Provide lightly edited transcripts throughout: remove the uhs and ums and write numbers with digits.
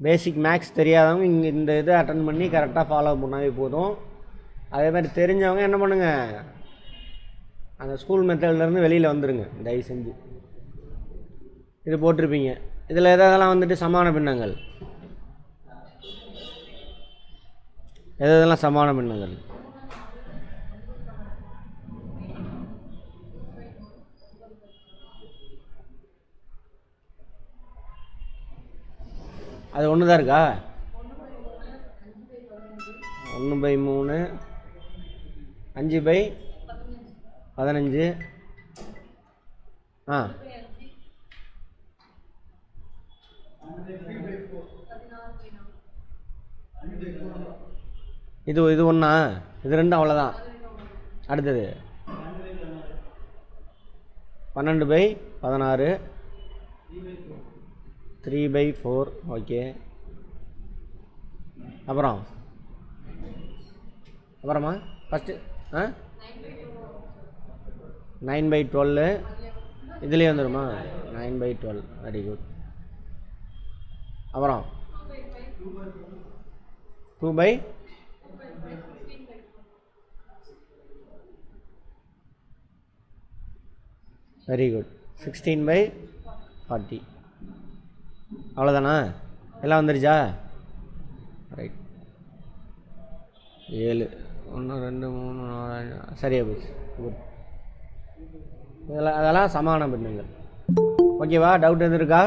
பேசிக் maths தெரியாதவங்க இங்கே இந்த இதை அட்டன் பண்ணி கரெக்டாக ஃபாலோ பண்ணாவே போதும். அதே மாதிரி தெரிஞ்சவங்க என்ன பண்ணுங்கள், அந்த ஸ்கூல் மெத்தட்லேருந்து வெளியில் வந்துடுங்க தயவு செஞ்சு. இது போட்டிருப்பீங்க. இதில் எதெல்லாம் வந்துட்டு சமான பின்னங்கள், எதெல்லாம் சமான பின்னங்கள், அது ஒன்று தான் இருக்கா? 1/3, 5/15. இது ஒன்றா? இது ரெண்டும் அவ்வளோதான். அடுத்தது 12/16, 3/4. ஓகே. அப்புறமா ஃபஸ்ட்டு 9/12. இதுலேயே வந்துடுமா? 9/12. Very good. அப்புறம் 2/, வெரி குட். 16/40. அவ்வளோதானா? எல்லாம் வந்துருச்சா? ரைட். 7, 1, 2, 3, 4, 5. சரியா போச்சு. குட். அதெல்லாம் சமான பின்னங்கள். ஓகேவா? டவுட் எதுவும் இருக்கா?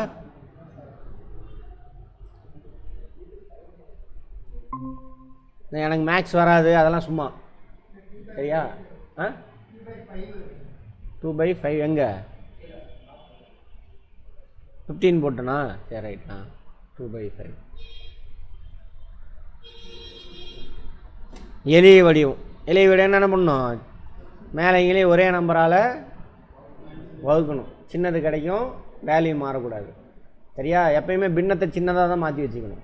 எனக்கு மேக்ஸ் வராது அதெல்லாம் சும்மா. சரியா? 2/5 எங்கே? 15 போட்டனா? சரி ரைட். 2/5. எளிய வடிவம். எளிய வடிவம் என்னென்ன பண்ணணும்? மேலே இங்கே ஒரே நம்பரால் வகுக்கணும். சின்னது கிடைக்கும், வேல்யூ மாறக்கூடாது. சரியா? எப்பயுமே பின்னத்தை சின்னதாக தான் மாற்றி வச்சுக்கணும்.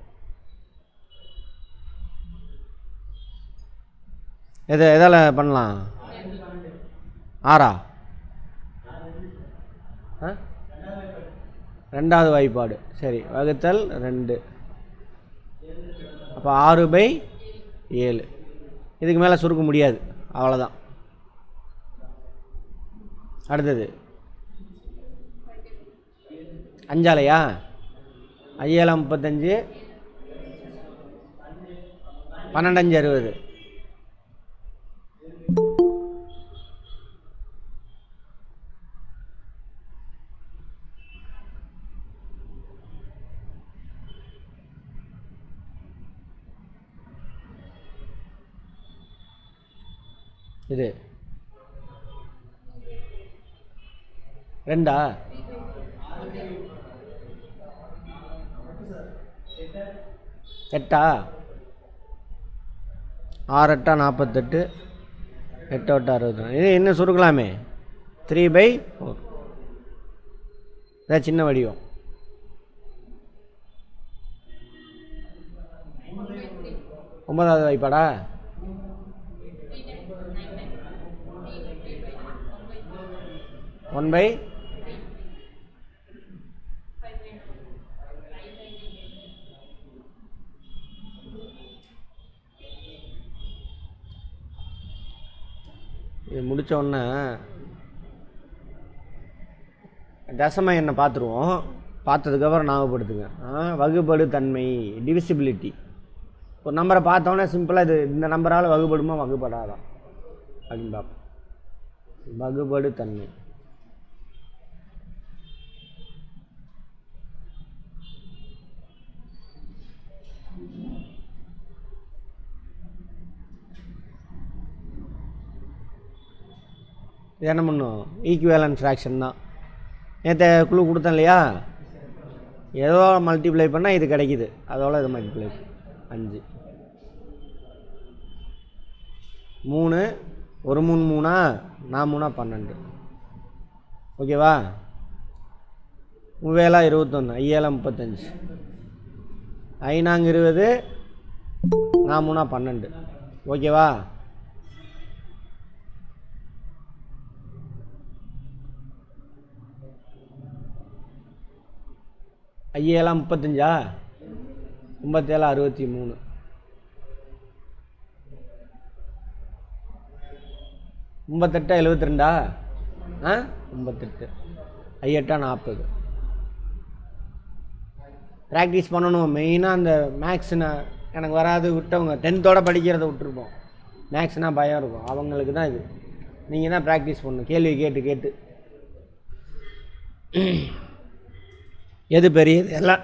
எதால் பண்ணலாம்? 6 ரெண்டாவது வாய்ப்பாடு. சரி, வகுத்தல் 2. அப்போ 6/7. இதுக்கு மேலே சுருக்க முடியாது, அவ்வளோதான். அடுத்தது 5ஆலையா? 5 35, 12 60. இது 2 8 6 8 48, 8 8 64. இது இன்னும் சுருக்கலாமே. 3/4. இதான் சின்ன வடிவம். 9வது வாய்ப்பாடா? ஒன் பை இது முடித்த உடனே தசம எண்ணை பார்த்துருவோம். பார்த்ததுக்கப்புறம் ஞாபகப்படுத்துங்க. வகுபடு தன்மை, டிவிசிபிலிட்டி. ஒரு நம்பரை பார்த்தோன்னே சிம்பிளாக இது இந்த நம்பரால் வகுபடுமா வகுபடாதான் அப்படின்னு பார்ப்போம். வகுபடு தன்மை. இது என்ன பண்ணும்? ஈக்குவேலன்ட் ஃப்ராக்ஷன் தான். நேற்று குழு கொடுத்தேன் இல்லையா? ஏதோ மல்டிப்ளை பண்ணால் இது கிடைக்கிது, அதோட இது மல்டிப்ளை 5. 3 1 3 3 4 3 12. ஓகேவா? 3 21, 5 35, 5 20, 4 3 12. ஓகேவா? 5 35. 57 63 58 72 58 8 40. ப்ராக்டிஸ் பண்ணணும். மெயினாக அந்த மேக்ஸ்னா எனக்கு வராது விட்டவங்க 10th படிக்கிறத விட்டுருப்போம். மேக்ஸ்னால் பயம் இருக்கும், அவங்களுக்கு தான் இது. நீங்கள் தான் ப்ராக்டிஸ் பண்ணணும், கேள்வி கேட்டு கேட்டு. எது பெரியது எல்லாம்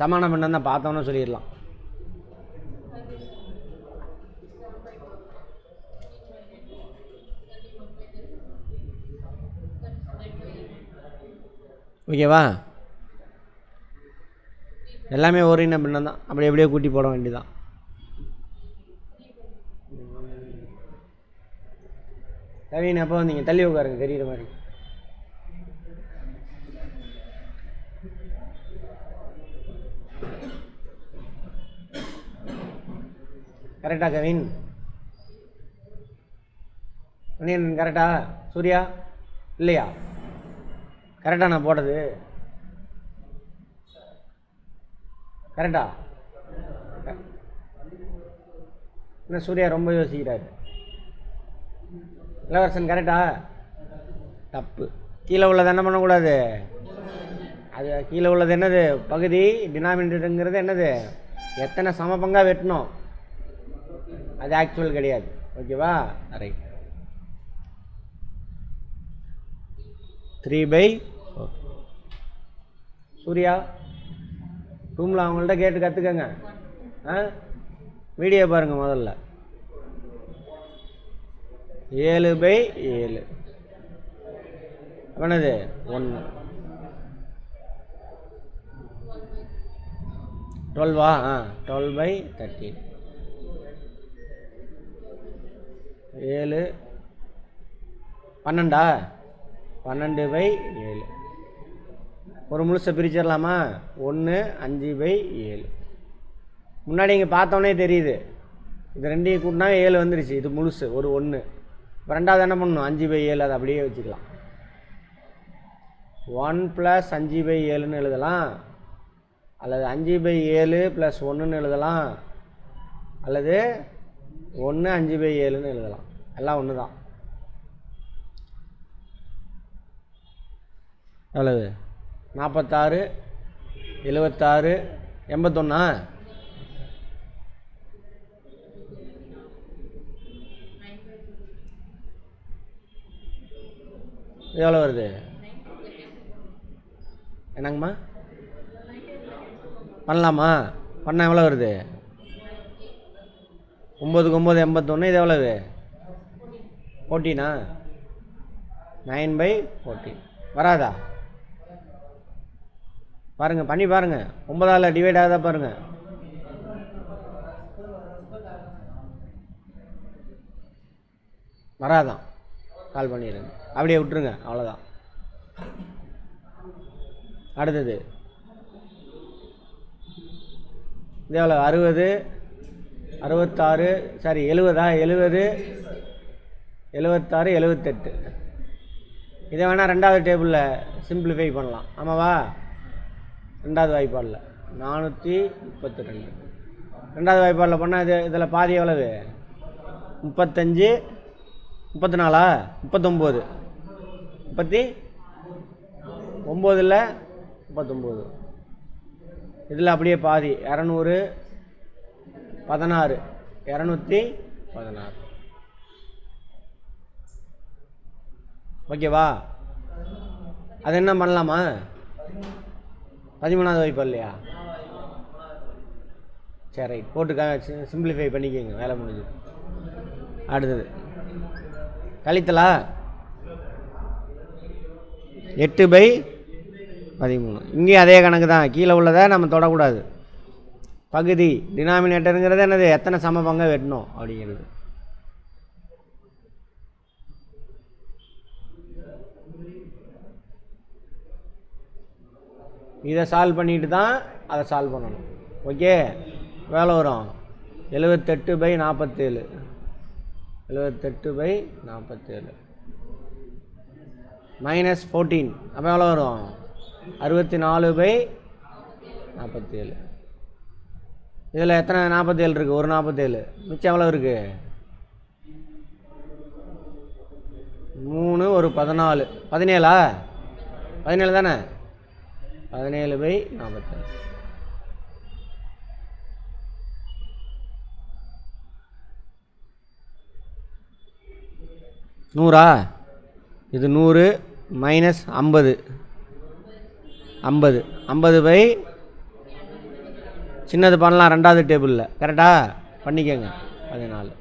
சமான பண்ண தான் பார்த்தோன்னு சொல்லிடலாம். ஓகேவா? எல்லாமே ஓரின பின்னம் தான், அப்படி எப்படியே கூட்டி போட வேண்டியதான். கவின் அப்போ நீங்கள் தள்ளி உட்காருங்க தெரியுற மாதிரி. கரெக்டா கவின்? கரெக்டா? சூர்யா இல்லையா? கரெக்டா நான் போட்டது? கரெக்டா? என்ன சூர்யா ரொம்ப யோசிக்கிறாரு. இளவரசன் கரெக்டா? தப்பு. கீழே உள்ளது என்ன பண்ணக்கூடாது? அது கீழே உள்ளது என்னது? பகுதி. டினாமினேட்டருங்கிறது என்னது? எத்தனை சம பங்காக வெட்டணும், அது ஆக்சுவல் கிடையாது. ஓகேவா? ரைட். 3/4. சூர்யா ரூமில் அவங்கள்ட்ட கேட்டு கற்றுக்கங்க. வீடியோ பாருங்கள் முதல்ல. 7/7 என்னது? 1. 12 12/13. 7 12 12/7. ஒரு முழுசை பிரிச்சிடலாமா? 1 5/7. முன்னாடி இங்கே பார்த்தோன்னே தெரியுது, இது ரெண்டையும் கூட்டினா 7 வந்துருச்சு. இது முழுசு ஒரு 1. இப்போ ரெண்டாவது என்ன பண்ணணும்? 5/7. அதை அப்படியே வச்சுக்கலாம். 1 + 5/7 எழுதலாம், அல்லது 5/7 + 1 எழுதலாம், அல்லது 1 5/7 எழுதலாம். எல்லாம் ஒன்று தான். எவ்வளவு? 46 76 81. எவ்வளோ வருது? என்னங்கம்மா பண்ணலாமா? பண்ணால் எவ்வளோ வருது? 9 9 81. இது எவ்வளவு? 14. 9/14 வராதா? பாருங்கள், பண்ணி பாருங்கள். 9ஆல் டிவைட் ஆகுதா பாருங்கள். வராதான், கால் பண்ணிடுங்க. அப்படியே விட்டுருங்க, அவ்வளோதான். அடுத்தது இது எவ்வளோ? 60 66 சாரி 70 70 76 78. இதை வேணால் ரெண்டாவது டேபிளில் சிம்பிளிஃபை பண்ணலாம். ஆமாவா? ரெண்டாவது வாய்ப்பாடில் 432. ரெண்டாவது வாய்ப்பாடில் பண்ணால் இதில் பாதி எவ்வளவு? 35 34 39 39 39. இதில் அப்படியே பாதி 200 16 216. ஓகேவா? அது என்ன பண்ணலாமா? 13வது வாய்ப்பு இல்லையா? சரி ரைட், போட்டு சிம்பிளிஃபை பண்ணிக்கோங்க, வேலை முடிஞ்சு. அடுத்தது கழித்தலா? 8/13. இங்கேயும் அதே கணக்கு தான். கீழே உள்ளதை நம்ம தொடக்கூடாது. பகுதி டினாமினேட்டருங்கிறது என்னது? எத்தனை சம பங்கை வெட்டணும் அப்படிங்கிறது. இதை சால்வ் பண்ணிட்டு தான் அதை சால்வ் பண்ணணும். ஓகே, வேலை வரும் 78/47. 78/47 -14. அப்போ எவ்வளோ வரும்? 64/47. இதில் எத்தனை 47 இருக்குது? ஒரு 47. மிச்சம் எவ்வளோ இருக்குது? 3 ஒரு 14. 17ஆ? 17 தானே? 17/47. நூறா? இது 100 மைனஸ் 50. 50 சின்னது பண்ணலாம் ரெண்டாவது டேபிளில். கரெக்டாக பண்ணிக்கோங்க. 14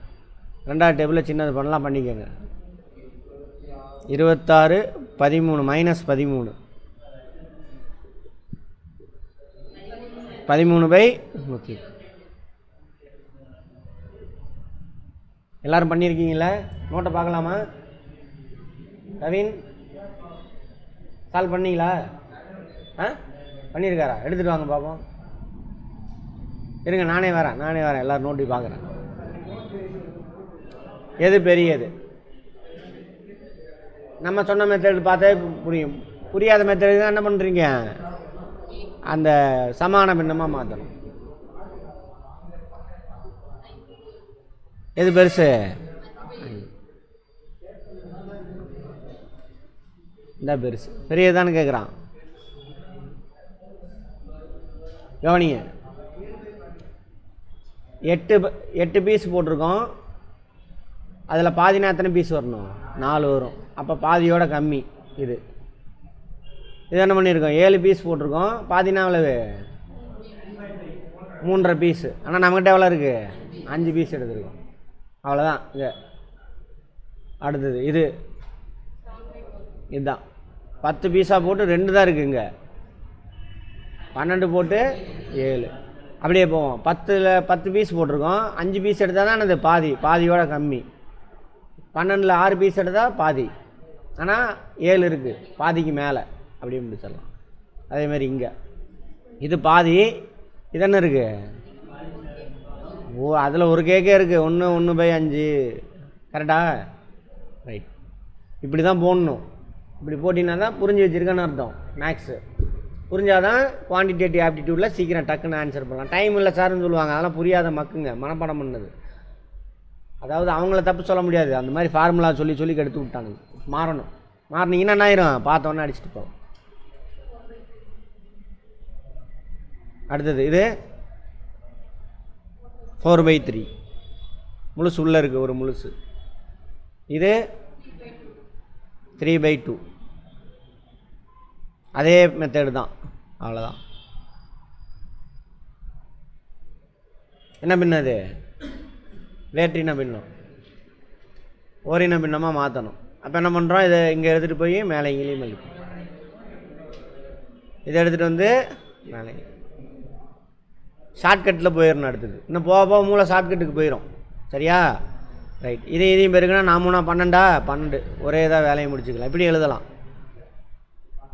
ரெண்டாவது டேபிளில் சின்னது பண்ணலாம், பண்ணிக்கோங்க. 26 13 மைனஸ் 13. 13/100. எல்லோரும் பண்ணியிருக்கீங்களா? நோட்டை பார்க்கலாமா? கவின் சால்வ் பண்ணீங்களா? பண்ணியிருக்காரா? எடுத்துகிட்டு வாங்க பார்ப்போம். இருங்க, நானே வரேன். எல்லோரும் நோட்டி பார்க்குறேன். எது பெரியது? நம்ம சொன்ன மெத்தட் பார்த்தே புரியும். புரியாத மெத்தடு தான் என்ன பண்ணுறீங்க? அந்த சமான பின்னமாக மாற்றணும். எது பெருசு? இந்த பெருசு. பெரியதான்னு கேட்குறான். கவனிங்க, 8 பீஸ் போட்டிருக்கோம். அதில் பாதினா எத்தனை பீஸ் வரணும்? 4 வரும். அப்போ பாதியோட கம்மி. இது என்ன பண்ணியிருக்கோம்? 7 பீஸ் போட்டிருக்கோம். பாதினா எவ்வளவு? 3.5 பீஸு. ஆனால் நம்மகிட்ட எவ்வளோ இருக்குது? 5 பீஸ் எடுத்துருக்கோம். அவ்வளோதான். அடுத்தது இதுதான் 10 பீஸாக போட்டு 2 தான் இருக்குங்க. 12 போட்டு 7. அப்படியே போவோம். 10 பீஸ் போட்டிருக்கோம். 5 பீஸ் எடுத்தால் தான் அது பாதியோட கம்மி. 12ல் 6 பீஸ் எடுத்தால் பாதி. ஆனால் 7 இருக்குது, பாதிக்கு மேலே. அப்படியே முடிச்சிடலாம். அதேமாதிரி இங்கே இது பாதி. இது என்ன இருக்குது? அதில் ஒரு கேக்கே இருக்குது. 1/5. கரெக்டா? ரைட். இப்படி தான் போடணும். இப்படி போட்டிங்கன்னா தான் புரிஞ்சு வச்சுருக்கேன்னு அர்த்தம். மேக்ஸு புரிஞ்சாதான் குவான்டிடேட்டிவ் ஆப்டிடியூடில் சீக்கிரம் டக்குன்னு ஆன்சர் பண்ணலாம். டைம் இல்லை சார்னு சொல்லுவாங்க. அதெல்லாம் புரியாத மக்குங்க, மனப்பாடம் பண்ணது. அதாவது அவங்கள தப்பு சொல்ல முடியாது. அந்த மாதிரி ஃபார்முலா சொல்லி கெடுத்து விட்டாங்க. மாறினீங்கன்னா என்ன ஆயிரும்? பார்த்தோன்னே அடிச்சுட்டு போவோம். அடுத்தது இது 4/3. முழுசு உள்ளே இருக்குது, ஒரு முழுசு. இது 3/2. அதே மெத்தடு தான். அவ்வளோதான். என்ன பின்னது? வேற்றின பின்னம். ஓரின பின்னமாக மாற்றணும். அப்போ என்ன பண்ணுறோம்? இதை இங்கே எடுத்துகிட்டு போய் மேலே இங்கேயும் மல்லிப்போம். இதை எடுத்துகிட்டு வந்து மேலே ஷார்ட்கட்டில் போயிடணும். அடுத்தது இன்னும் போக மூளை ஷார்ட்கட்டுக்கு போயிடும். சரியா? ரைட். இதையும் பெருக்குன்னா 4 3 12. ஒரே இதாக வேலையை முடிச்சுக்கலாம். இப்படி எழுதலாம்.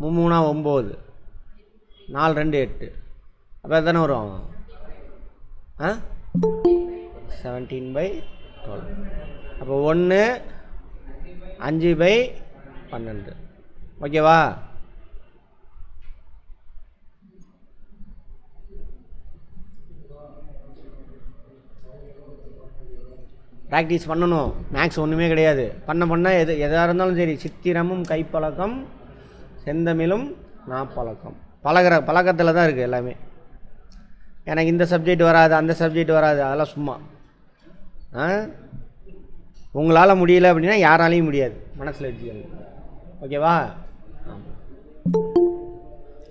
3 9, 4 2 8. அப்போ எத்தனை வரும்? 17/12. அப்போ 1 5/12. ஓகேவா? ப்ராக்டிஸ் பண்ணணும். மேக்ஸ் ஒன்றுமே கிடையாது. பண்ண எதாக இருந்தாலும் சரி. சித்திரமும் கைப்பழக்கம், செந்தமிழும் நாப்பழக்கம். பழக்கத்தில் தான் இருக்குது எல்லாமே. எனக்கு இந்த சப்ஜெக்ட் வராது, அந்த சப்ஜெக்ட் வராது, அதெல்லாம் சும்மா. உங்களால் முடியல அப்படின்னா யாராலையும் முடியாது. மனசில் வச்சுக்கோங்க. ஓகேவா?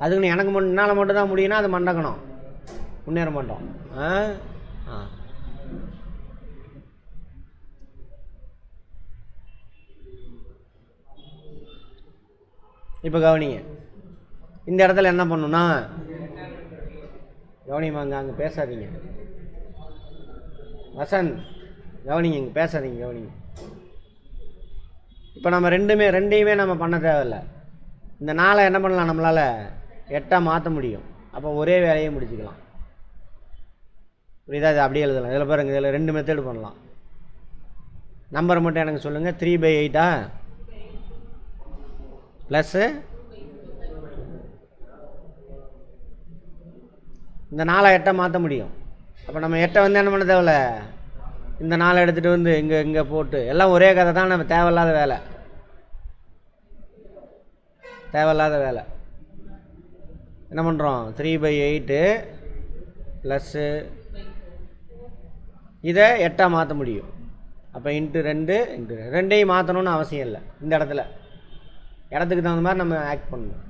அதுக்குன்னு எனக்கு என்னால் மட்டும்தான் முடியும்னா அது மண்டக்கணும், முன்னேற மாட்டோம். இப்போ கவனிங்க. இந்த இடத்துல என்ன பண்ணணும்னா, கவனிமாங்க, அங்கே பேசாதீங்க. வசந்த் கவனிங்க, இங்கே பேசாதீங்க, கவனிங்க. இப்போ நம்ம ரெண்டையுமே நம்ம பண்ண தேவையில்லை. இந்த 4 என்ன பண்ணலாம்? நம்மளால் 8 மாற்ற முடியும். அப்போ ஒரே வேலையை முடிச்சுக்கலாம். புரியுதா? இது அப்படியே எழுதலாம். இதில் பாருங்க, இதில் 2 மெத்தடு பண்ணலாம். நம்பரை மட்டும் எனக்கு சொல்லுங்கள். 3/8 ப்ளஸ்ஸு இந்த 4 8 மாற்ற முடியும். அப்போ நம்ம 8 வந்து என்ன பண்ண தேவையில்ல, இந்த 4 எடுத்துகிட்டு வந்து இங்கே போட்டு எல்லாம் ஒரே கதை தான். நம்ம தேவையில்லாத வேலை, என்ன பண்ணுறோம், 3/8 ப்ளஸ்ஸு இதை 8 மாற்ற முடியும். அப்போ இன்ட்டு 2 2ஐயும் மாற்றணும்னு அவசியம் இல்லை. இந்த இடத்துக்கு தகுந்த மாதிரி நம்ம ஆக்ட் பண்ணணும்.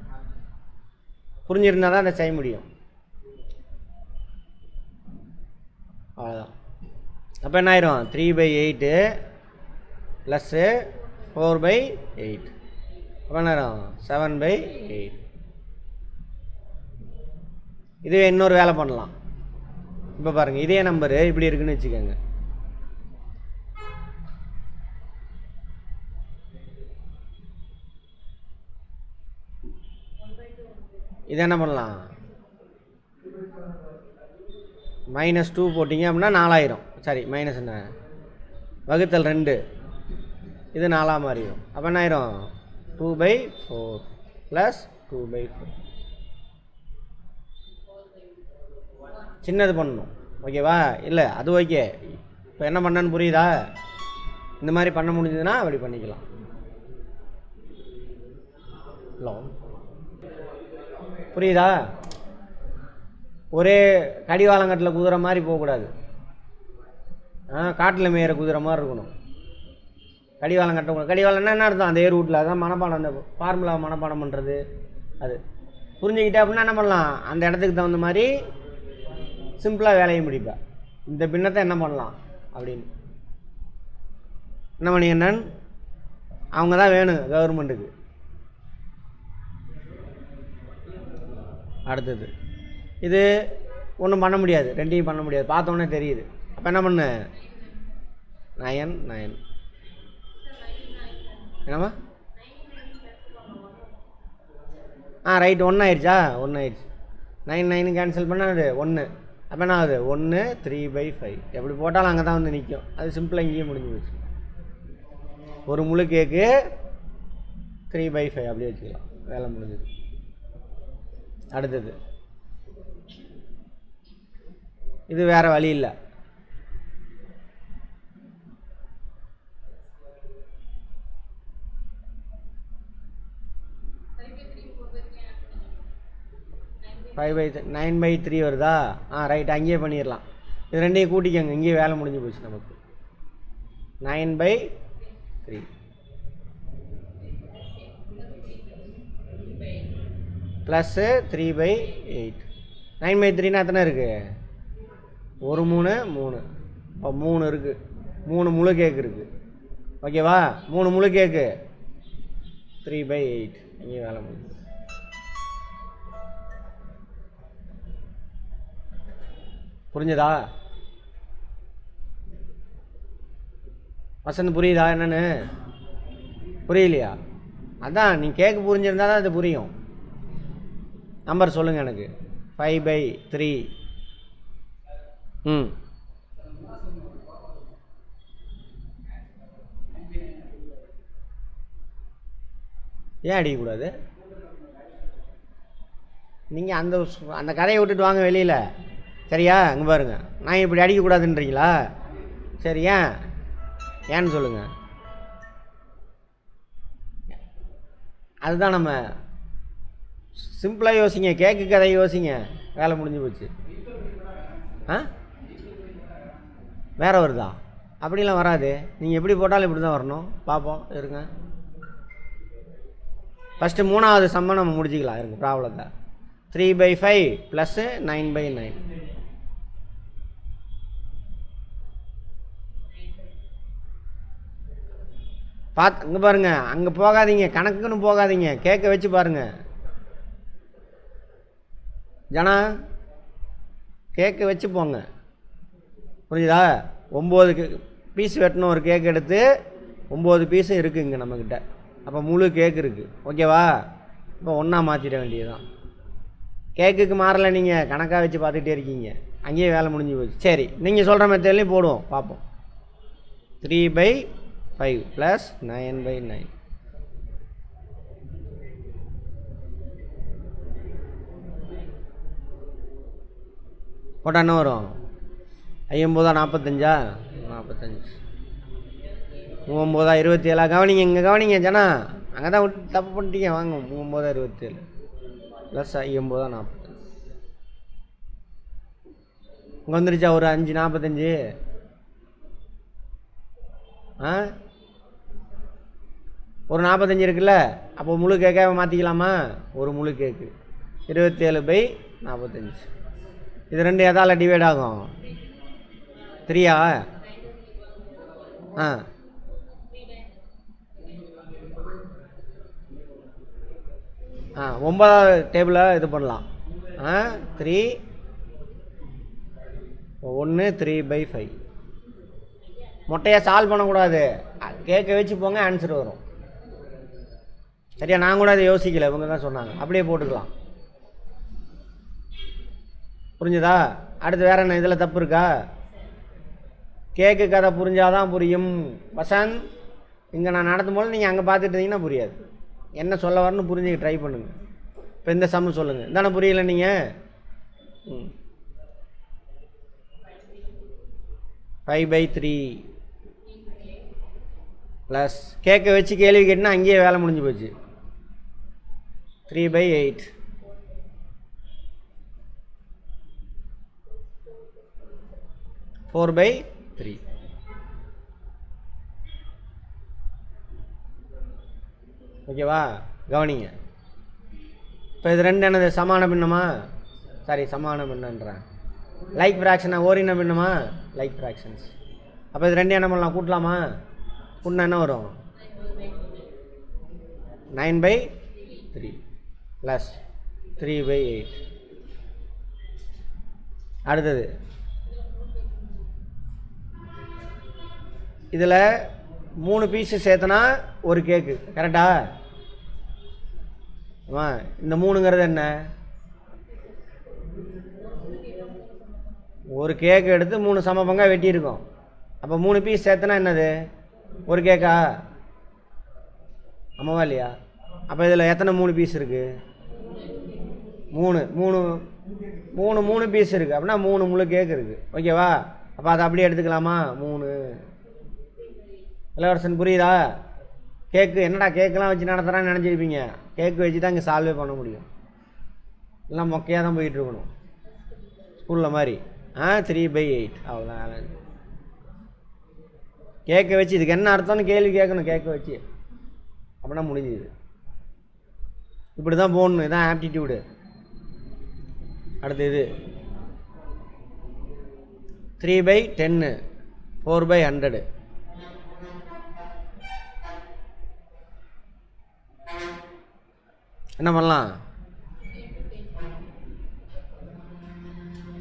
புரிஞ்சிருந்தால் தான் அதை செய்ய முடியும். அவ்வளோதான். அப்போ என்ன ஆயிரும், 3/8 ப்ளஸ்ஸு 4/8. அப்போ என்ன ஆயிரும், 7/8. இதுவே இன்னொரு வேலை பண்ணலாம். இப்போ பாருங்கள், இதே நம்பரு இப்படி இருக்குன்னு வச்சுக்கோங்க. இது என்ன பண்ணலாம், -2 போட்டிங்க அப்படின்னா 4000. சரி, மைனஸ் என்ன, வகுத்தல் 2, இது 4ஆக மாறிடும். அப்போ என்ன ஆயிரும், 2/4 ப்ளஸ் 2/4. சின்னது பண்ணணும், ஓகேவா? இல்லை அது ஓகே. இப்போ என்ன பண்ணன்னு புரியுதா? இந்த மாதிரி பண்ண முடிஞ்சதுன்னா அப்படி பண்ணிக்கலாம். ஹலோ, புரியுதா? ஒரே கடிவாளங்கட்டில் குதிரை மாதிரி போகக்கூடாது. காட்டில் மேயிற குதிரை மாதிரி இருக்கணும். கடிவாளம் கட்டக்கூடாது. கடிவாளம்னா என்ன அர்த்தம், அந்த ஏர் ரூட்டில் அதான் மனப்பாடம், அந்த ஃபார்முலா மனப்பாடம் பண்ணுறது. அது புரிஞ்சுக்கிட்டே அப்படின்னா என்ன பண்ணலாம், அந்த இடத்துக்கு தகுந்த மாதிரி சிம்பிளாக வேலையை முடிப்பேன். இந்த பின்னத்தை என்ன பண்ணலாம் அப்படின்னு என்ன பண்ணி என்னன்னு அவங்க தான் வேணும் கவர்மெண்ட்டுக்கு. அடுத்தது இது ஒன்றும் பண்ண முடியாது, ரெண்டையும் பண்ண முடியாது, பார்த்தோன்னே தெரியுது. அப்போ என்ன பண்ணு, 9 என்னம்மா, ரைட், 1 ஆயிடுச்சா, 1 ஆயிடுச்சு. 9 கேன்சல் பண்ணால் அது 1. அப்போ என்ன ஆகுது, 1 3/5. எப்படி போட்டாலும் அங்கே தான் வந்து நிற்கும். அது சிம்பிளாக இங்கேயே முடிஞ்சு போச்சு. ஒரு முழு கேக்கு 3/5 அப்படியே வச்சுக்கலாம், வேலை முடிஞ்சது. அடுத்தது இது வேறு வழி இல்லை. ஃபைவ் பை 9/3 வருதா? ரைட், அங்கேயே பண்ணிடலாம். இது ரெண்டையும் கூட்டிக்கங்க, இங்கேயே வேலை முடிஞ்சு போச்சு நமக்கு. 9/3 ப்ளஸ்ஸு 3/8. 9/3னா எத்தனை இருக்குது, 1 3 3. இப்போ 3 இருக்குது, 3 முழு கேக்கு இருக்குது, ஓகேவா? 3 முழு கேக்கு 3/8. இங்கே வேலை முடியுது. புரிஞ்சதா வசந்த்? புரியுதா என்னன்னு? புரியலையா? அதான் நீ கேக்கு புரிஞ்சிருந்தா தான் அது புரியும். நம்பர் சொல்லுங்கள் எனக்கு. 5/3. ஏன் அடிக்கக்கூடாது? நீங்கள் அந்த கதையை விட்டுட்டு வாங்க வெளியில், சரியா? அங்கே பாருங்கள், நான் இப்படி அடிக்கக்கூடாதுன்றீங்களா? சரி, ஏன்னு சொல்லுங்கள். அதுதான் நம்ம சிம்பிளாக யோசிங்க, கேக்கு கதை யோசிங்க, வேலை முடிஞ்சு போச்சு. வேறு வருதா? அப்படிலாம் வராது. நீங்கள் எப்படி போட்டாலும் இப்படி தான் வரணும். பார்ப்போம், இருங்க. ஃபஸ்ட்டு 3வது சம்மை நம்ம முடிச்சிக்கலாம், இருங்க. ப்ராப்ளத்தை 3/5 ப்ளஸ்ஸு 9/9. இங்கே பாருங்கள், அங்கே போகாதீங்க, கணக்குன்னு போகாதீங்க, கேட்க வச்சு பாருங்கள். ஜனா, கேக்கு வச்சு போங்க, புரியுதா? 9 பீஸ் வெட்டணும். ஒரு கேக் எடுத்து 9 பீஸும் இருக்குது இங்கே நம்மக்கிட்ட. அப்போ முழு கேக்கு இருக்குது, ஓகேவா? இப்போ ஒன்றா மாற்றிட வேண்டியதுதான். கேக்குக்கு மாறலை, நீங்கள் கணக்காக வச்சு பார்த்துக்கிட்டே இருக்கீங்க, அங்கேயே வேலை முடிஞ்சு போச்சு. சரி, நீங்கள் சொல்கிற மெத்தட்லேயும் போடுவோம், பார்ப்போம். 3/5 ப்ளஸ் 9/9. போட்டால் என்ன வரும்? ஐம்பதா 45 45 39 27 கவனிங்க, இங்கே கவனிங்க ஜனா, அங்கே தான் விட்டு தப்பு பண்ணிட்டீங்க. வாங்க 39 27 ப்ளஸ் 50 45 இங்கே வந்துருச்சா ஒரு 5 45 ஒரு 45 இருக்குல்ல, அப்போ முழு கேக்காக மாற்றிக்கலாமா? ஒரு முழு கேக்கு 27/45. இது ரெண்டு எதால் டிவைட் ஆகும்? 3ஆ? 9வது டேபிளில் இது பண்ணலாம். 3 1 3/5. மொட்டையாக சால்வ் பண்ணக்கூடாது, கேட்க வச்சு போங்க, ஆன்சர் வரும். சரியா? நான் கூட அதை யோசிக்கலை, இவங்க தான் சொன்னாங்க. அப்படியே போட்டுக்கலாம். புரிஞ்சுதா? அடுத்து வேறு என்ன இதில் தப்பு இருக்கா? கேக்கு கதை புரிஞ்சாதான் புரியும் வசந்த். இங்கே நான் நடத்தும் போது நீங்கள் அங்கே பார்த்துட்டு இருந்தீங்கன்னா புரியாது. என்ன சொல்ல வரணும்னு புரிஞ்சுக்க ட்ரை பண்ணுங்கள். இப்போ இந்த சம்மு சொல்லுங்கள். இதானே புரியல நீங்கள்? 5/3 ப்ளஸ் கேக்கை வச்சு கேள்வி கேட்டுனா அங்கேயே வேலை முடிஞ்சு போச்சு. 3/8 4/3. ஓகேவா? கவனிங்க. இப்போ இது ரெண்டு என்னது? சமான பின்னமா? சாரி, சமான பின்னன்றேன். லைக் ஃப்ராக்ஷனா? ஓரின பின்னமா? Like fractions. அப்போ இது ரெண்டு என்ன பண்ணலாம்? கூட்டலாமா? கூட்டினா என்ன வரும்? 9/3 ப்ளஸ் 3/8. அடுத்தது இதில் 3 பீஸு சேர்த்தனா ஒரு கேக்கு, கரெக்டா? இந்த 3ங்கிறது என்ன? ஒரு கேக்கு எடுத்து 3 சம பங்காக வெட்டியிருக்கோம். அப்போ 3 பீஸ் சேர்த்தனா என்னது? ஒரு கேக்கா? ஆமாவா இல்லையா? அப்போ இதில் எத்தனை 3 பீஸ் இருக்குது? 3 பீஸ் இருக்குது. அப்படின்னா 3 முழு கேக்கு இருக்குது. ஓகேவா? அப்போ அதை அப்படியே எடுத்துக்கலாமா? 3. இளவரசன் புரியுதா? கேக்கு என்னடா கேக்கெலாம் வச்சு நடத்துகிறான்னு நினச்சிருப்பீங்க. கேக்கு வச்சு தான் இங்கே சால்வே பண்ண முடியும். எல்லாம் மொக்கையாக தான் போயிட்டுருக்கணும் ஸ்கூலில் மாதிரி. 3/8 அவ்வளோதான். கேக்கை வச்சு இதுக்கு என்ன அர்த்தம்னு கேள்வி கேட்கணும். கேக்கை வச்சு அப்படின்னா முடிஞ்சுது. இப்படி தான் போடணும். இதுதான் ஆப்டிடியூடு. அடுத்து இது 3/10 4/100. என்ன பண்ணலாம்?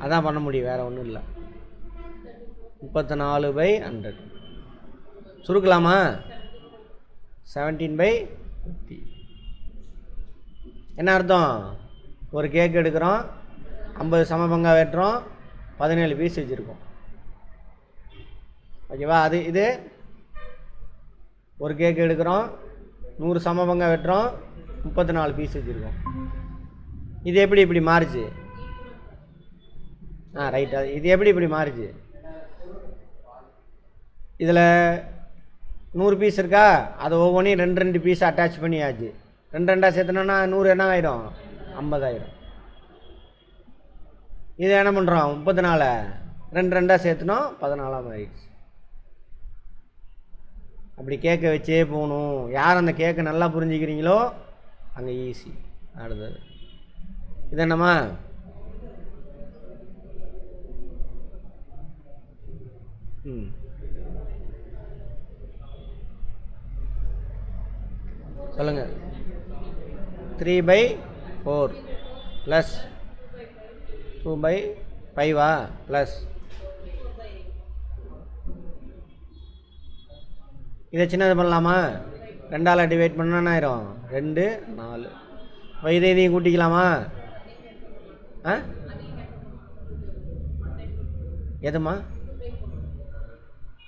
அதான் பண்ண முடியும், வேறு ஒன்றும் இல்லை. 34/100 சுருக்கலாமா? 17/50. என்ன அர்த்தம்? ஒரு கேக் எடுக்கிறோம், 50 சம பங்காக வெட்டுறோம், 17 பீஸ் வச்சுருக்கோம். ஓகேவா? அது இது ஒரு கேக் எடுக்கிறோம், 100 சம பங்காக வெட்டுறோம், 34 பீஸ் வச்சுருக்கோம். இது எப்படி இப்படி மாறுச்சு? ரைட். இது எப்படி இப்படி மாறுச்சு? இதில் 100 பீஸ் இருக்கா, அதை ஒவ்வொன்றையும் 2 பீஸ் அட்டாச் பண்ணியாச்சு. 2 சேர்த்துனோன்னா 100 என்ன ஆயிரும்? 50 ஆயிரும். இது என்ன பண்ணுறோம்? 34 2 சேர்த்துனோம், 14 ஆயிடுச்சு. அப்படி கேக்கை வச்சே போகணும். யார் அந்த கேக்கை நல்லா புரிஞ்சுக்கிறீங்களோ அங்கே ஈஸி. அடுத்தது இது என்னம்மா? சொல்லுங்கள். 3/4 ப்ளஸ் 2/5 ப்ளஸ் இதை சின்னது பண்ணலாமா? 2ஆல் டிவைட் பண்ணால் ஆயிரும் 2 4. இப்போ இதையும் கூட்டிக்கலாமா? எதுமா?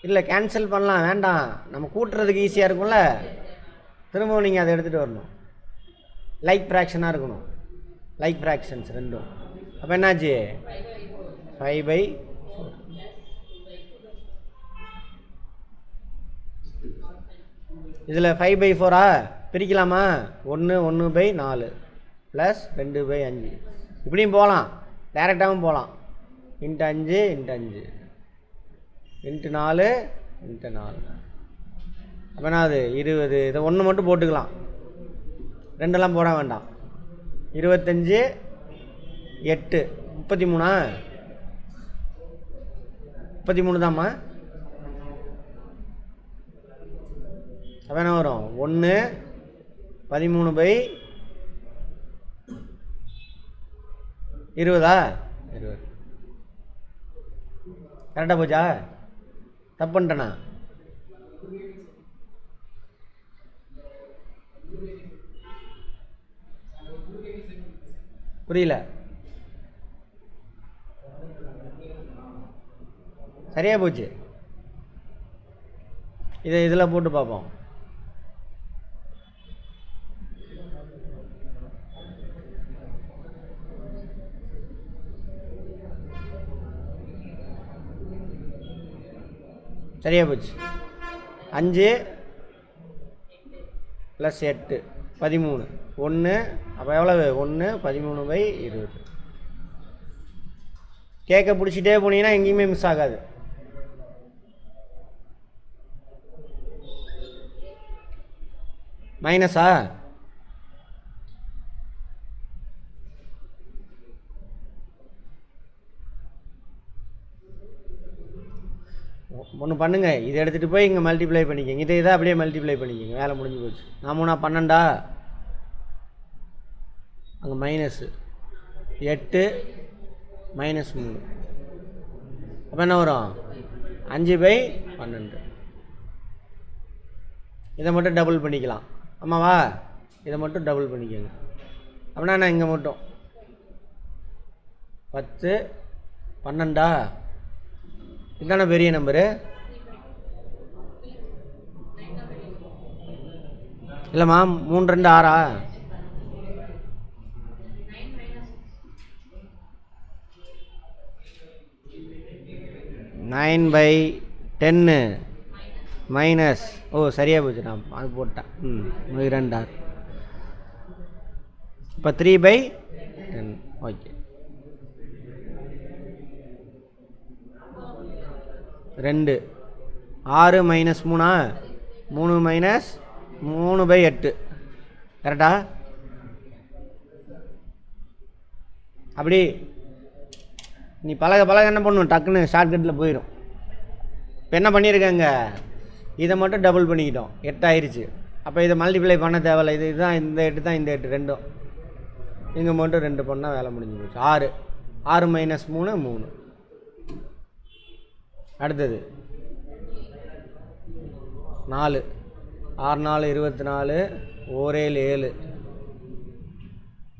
இல்லை, கேன்சல் பண்ணலாம், வேண்டாம். நம்ம கூட்டுறதுக்கு ஈஸியாக இருக்கும்ல. திரும்பவும் நீங்கள் அதை எடுத்துகிட்டு வரணும். லைக் ஃப்ராக்ஷனாக இருக்கணும். லைக் ஃப்ராக்ஷன்ஸ் ரெண்டும். அப்போ என்னாச்சு? 5/4 இதில் 5/4 பிரிக்கலாமா? 1/4 ப்ளஸ் 2/5 இப்படியும் போகலாம், டைரெக்டாகவும் போகலாம். × 5 × 5 × 4 × 4 அப்போ என்ன அது 20. இதை 1 மட்டும் போட்டுக்கலாம், 2எல்லாம் போட வேண்டாம். 25 8 33 33 தாம்மா. அப்போ என்ன வரும்? 1 13/20 20 கரெக்டாக போச்சா? தப்பு பண்ணிட்டேண்ணா? புரியல. சரியாக போச்சு. இதில் போட்டு பார்ப்போம். சரியாக போச்சு. 5 + 8 13 1. அப்போ எவ்வளவு? 1 13/20. கேட்க பிடிச்சிட்டே போனீங்கன்னா எங்கேயுமே மிஸ் ஆகாது. மைனஸா? ஒன்று பண்ணுங்க, இதை எடுத்துகிட்டு போய் இங்கே மல்டிப்ளை பண்ணிக்கோங்க. இதை அப்படியே மல்டிப்ளை பண்ணிக்கோங்க, வேலை முடிஞ்சு போச்சு. நான் 3 12 அங்கே -8 -3 அப்போ என்ன வரும்? 5/12. இதை மட்டும் டபுள் பண்ணிக்கலாம். ஆமாவா? இதை மட்டும் டபுள் பண்ணிக்கோங்க. அப்படின்னா நான் இங்கே மட்டும் 10 12 இதுதானே பெரிய நம்பரு? இல்லைம்மா, 3 2 6 9/10 மைனஸ். ஓ சரியாக போச்சு, நான் அது போட்டேன். 2 6 இப்போ 3/10. ஓகே. 2 6 - 3 3 - 3/8 கரெக்டா? அப்படி நீ பழக என்ன பண்ணணும், டக்குன்னு ஷார்ட்கட்டில் போயிடும். இப்போ என்ன பண்ணியிருக்காங்க? இதை மட்டும் டபுள் பண்ணிக்கிட்டோம், 8 ஆயிடுச்சு. அப்போ இதை மல்டிப்ளை பண்ண தேவையில்லை. இதுதான் இந்த 8 தான், இந்த 8 ரெண்டும் இங்கே மட்டும் 2 பண்ணால் வேலை முடிஞ்சு போச்சு. 6 6 - 3 3. அடுத்தது 4 6 4 24 1 7 7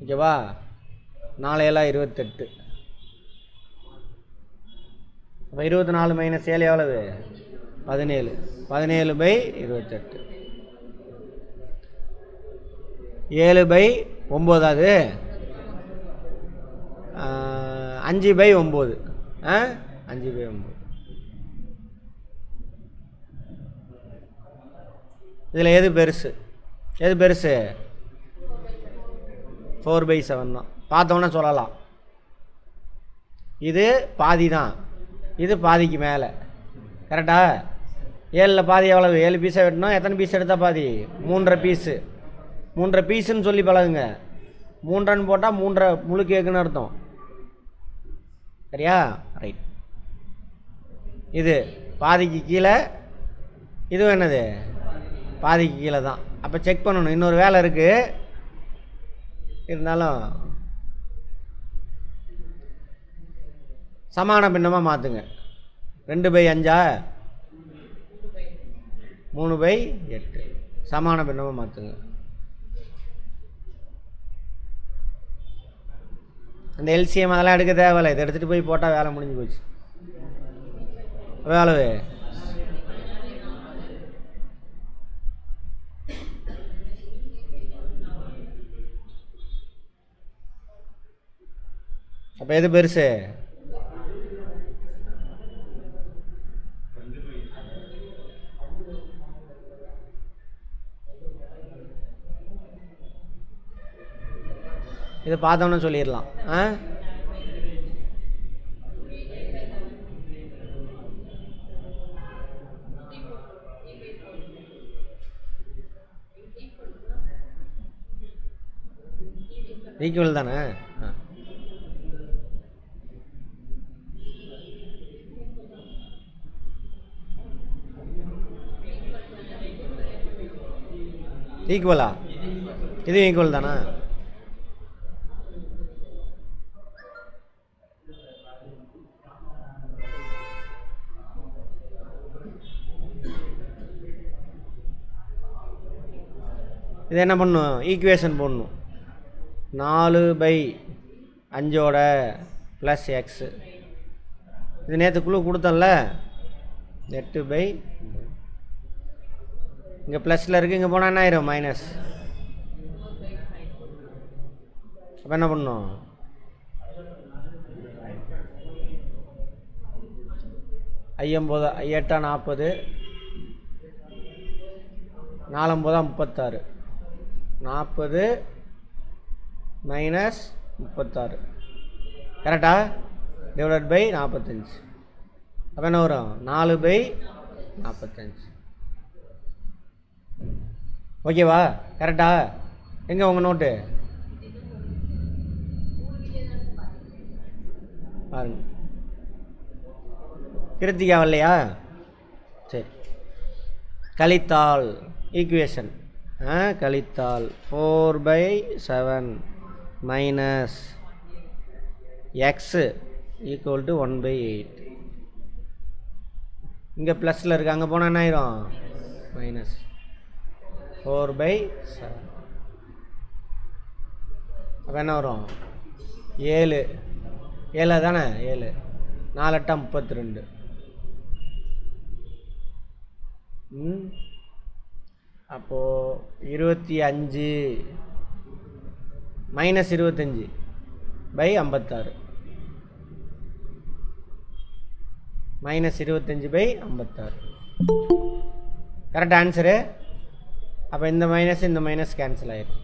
ஓகேவா? 4 7 28. அப்போ 24 - 7 எவ்வளவு? 17 17/28. 7/9 அது 5/9 5/9. இதில் எது பெருசு? 4/7 தான். பார்த்தோன்னே சொல்லலாம், இது பாதி தான், இது பாதிக்கு மேலே. கரெக்டா? 7ல் பாதி எவ்வளவு? 7 பீஸை வெட்டணும். எத்தனை பீஸ் எடுத்தால் பாதி? 3.5 பீஸு. 3.5 பீஸுன்னு சொல்லி பழகுங்க. 3 போட்டால் 3 முழு கேக்குன்னு அர்த்தம். சரியா? ரைட். இது பாதிக்கு கீழே, இதுவும் என்னது? பாதிக்கு கீழே தான். அப்போ செக் பண்ணணும். இன்னொரு வேலை இருக்குது, இருந்தாலும் சமான பின்னமாக மாற்றுங்க. 2/5 3/8 சமான பின்னமாக மாற்றுங்க. அந்த எல்சிஎம் அதெல்லாம் எடுக்க தேவையில்லை, இதை எடுத்துகிட்டு போய் போட்டால் வேலை முடிஞ்சு போச்சு. வேலை அப்போ எது பெருசு? இதை பார்த்தோம்னா சொல்லிடலாம். ஈக்குவல் தானே. ஈக்குவலா? இது ஈக்குவல் தானா? இது என்ன பண்ணும்? ஈக்குவேஷன் போடணும். 4/5 ப்ளஸ் எக்ஸு. இது நேற்று குழு கொடுத்தோம்ல, 8 இங்கே ப்ளஸில் இருக்குது, இங்கே போனால் என்ன ஆயிரும்? மைனஸ். அப்போ என்ன பண்ணணும்? 8 8 40, 4 36, 40 மைனஸ் 36 கரெக்டா? Divided by 45. அப்போ என்ன வரும்? 4/45. ஓகேவா? கரெக்டா? எங்கே உங்கள் நோட்டு பாருங்க. கிருத்திகா வரலையா? சரி. கழித்தால் ஈக்குவேஷன் கழித்தால் 4/7 மைனஸ் எக்ஸு ஈக்குவல் டு 1/8. இங்கே ப்ளஸில் இருக்குது, அங்கே போனால் என்ன ஆயிரும்? மைனஸ் 4/7. அப்போ என்ன வரும்? 7 தானே? 7 4 8 32. அப்போது 25 மைனஸ் 25/56 மைனஸ் 25/56. Correct answer. அப்போ இந்த மைனஸ் கேன்சல் ஆகிடும்.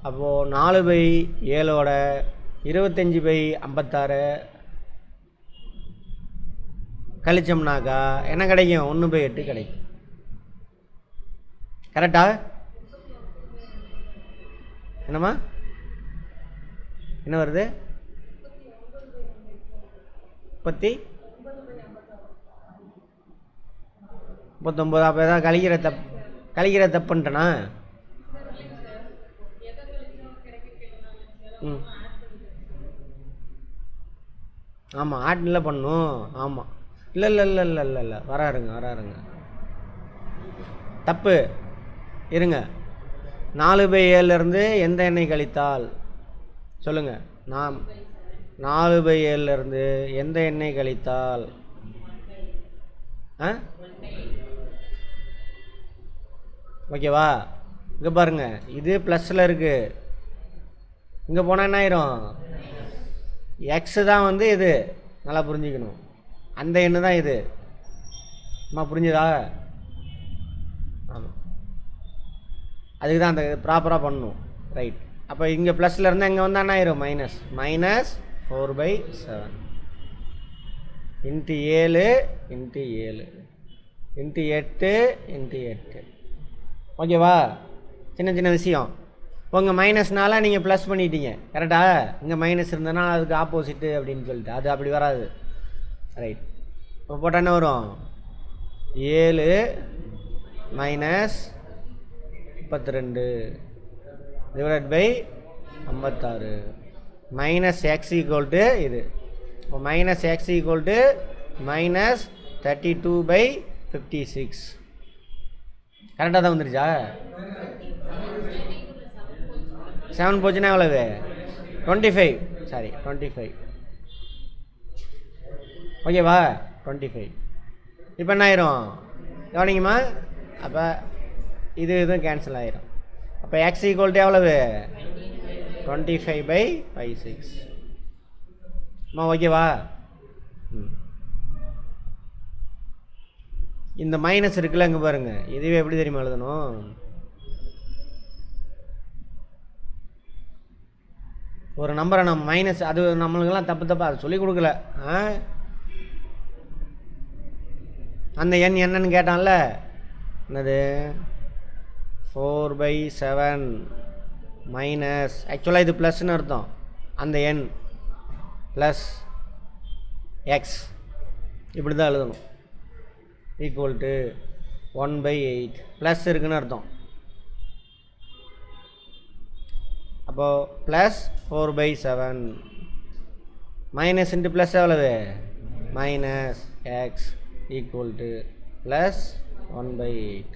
அப்போது 4/7 25/56 கழிச்சோம்னாக்கா என்ன கிடைக்கும்? 1/8 கிடைக்கும். கரெக்டா? என்னம்மா என்ன வருது? 39. அப்போ ஏதாவது கழிக்கிற தப்புன்ட்டனா? ஆமாம், ஆட்டில் பண்ணும். ஆமாம், இல்லை வராருங்க தப்பு. இருங்க, 4/7 எந்த எண்ணெய் கழித்தால் சொல்லுங்கள். 4/7 எந்த எண்ணெய் கழித்தால் ஓகேவா? இங்கே பாருங்கள், இது ப்ளஸில் இருக்குது, இங்கே போனால் என்ன ஆயிரும்? எக்ஸு தான் இது. நல்லா புரிஞ்சுக்கணும். அந்த எண்ணு தான் இது. அம்மா புரிஞ்சுதா? ஆமாம், அதுக்கு தான் அந்த ப்ராப்பராக பண்ணணும். ரைட். அப்போ இங்கே ப்ளஸில் இருந்தால் இங்கே வந்தால் என்ன ஆயிரும்? Minus 4/7 into 7 into 7 into 8 into 8. ஓகேவா? சின்ன விஷயம். உங்கள் மைனஸ்னால நீங்கள் ப்ளஸ் பண்ணிட்டீங்க. கரெக்டா? இங்கே மைனஸ் இருந்ததுனா அதுக்கு ஆப்போசிட்டு அப்படின்னு சொல்லிட்டு அது அப்படி வராது. ரைட். இப்போ போட்டால் என்ன வரும்? 7 minus 32 divided by 56 minus x equal to இது. இப்போ minus x equal to minus 32/56. கரெக்டாக தான் வந்துருச்சா? 7 போச்சுன்னா எவ்வளவு? 25. ஓகேவா? 25. இப்போ என்ன ஆயிரும்? கவனிங்கம்மா. அப்போ இதுவும் கேன்சல் ஆயிரும். அப்போ எக்ஸ் ஈக்குவல் டு எவ்வளவு? 25/56. அம்மா ஓகேவா? இந்த மைனஸ் இருக்குல்ல, இங்கே பாருங்கள். இதுவே எப்படி தெரியுமா எழுதணும்? ஒரு நம்பரை நம்ம மைனஸ், அது நம்மளுக்கெல்லாம் தப்பு அது சொல்லிக் கொடுக்கல. அந்த எண் என்னன்னு கேட்டான்ல, என்னது 4/7 மைனஸ், ஆக்சுவலாக இது ப்ளஸ்ன்னு அர்த்தம். அந்த எண் ப்ளஸ் எக்ஸ் இப்படி தான் எழுதணும். ஈக்குவல் டு 1/8 ப்ளஸ் இருக்குன்னு அர்த்தம். அப்போது ப்ளஸ் 4/7 மைனஸ் இன்ட்டு ப்ளஸ் எவ்வளவு, minus x equal to plus 1/8.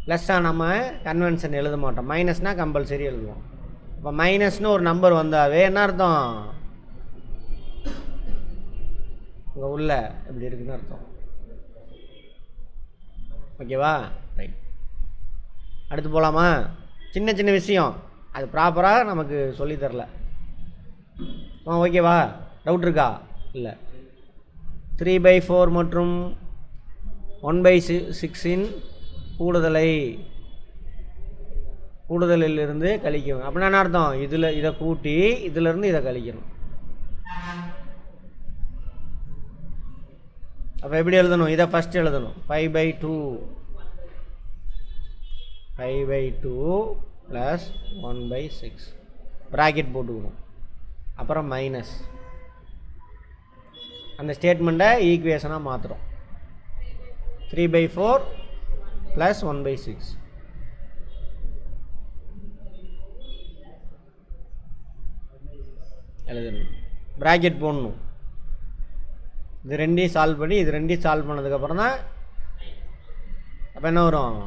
ப்ளஸ்ஸாக நம்ம கன்வென்ஷன் எழுத மாட்டோம், மைனஸ்னால் கம்பல்சரி எழுதுவோம். இப்போ மைனஸ்னு ஒரு நம்பர் வந்தாவே என்ன அர்த்தம், இங்கே உள்ள இப்படி இருக்குன்னு அர்த்தம். ஓகேவா, ரைட். அடுத்து போகலாமா? சின்ன சின்ன விஷயம், அது ப்ராப்பராக நமக்கு சொல்லித்தரல. ஓகேவா, டவுட் இருக்கா? இல்லை. 3/4 மற்றும் 1/6 கூடுதலிலிருந்து கழிக்கணும். அப்படின்னா என்ன அர்த்தம், இதில் இதை கூட்டி இதிலிருந்து இதை கழிக்கணும். அப்போ எப்படி எழுதணும், இதை ஃபஸ்ட்டு எழுதணும். 5/2 ப்ளஸ் 1/6 ப்ராக்கெட் போட்டுக்கணும். அப்புறம் மைனஸ், அந்த ஸ்டேட்மெண்ட்டை ஈக்குவேஷனாக மாற்றுறோம். 3/4 ப்ளஸ் 1/6 எழுதணும், ப்ராக்கெட் போடணும். இது ரெண்டையும் சால்வ் பண்ணி இது ரெண்டையும் சால்வ் பண்ணதுக்கப்புறம் தான் அப்போ என்ன வரும்,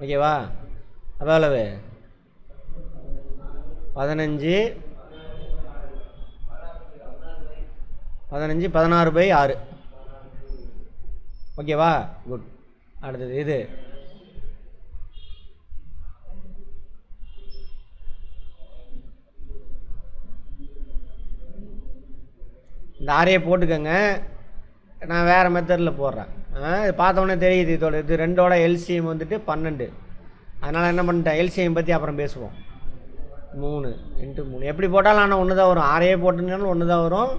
ஓகேவா? அப்போ எவ்வளவு, 15 16/6. ஓகேவா, குட். அடுத்தது இது இந்த ஆரையை போட்டுக்கோங்க, நான் வேறு மெத்தடில் போடுறேன். இது பார்த்தோன்னே தெரியுது, இதோட இது ரெண்டோட எல்சிஎம் வந்துட்டு 12. அதனால் என்ன பண்ணிட்டேன், எல்சிஎம் பற்றி அப்புறம் பேசுவோம். 3 × 3 எப்படி போட்டாலும் ஆனால் ஒன்று தான் வரும். ஆரையே போட்டுனாலும் ஒன்று தான் வரும்,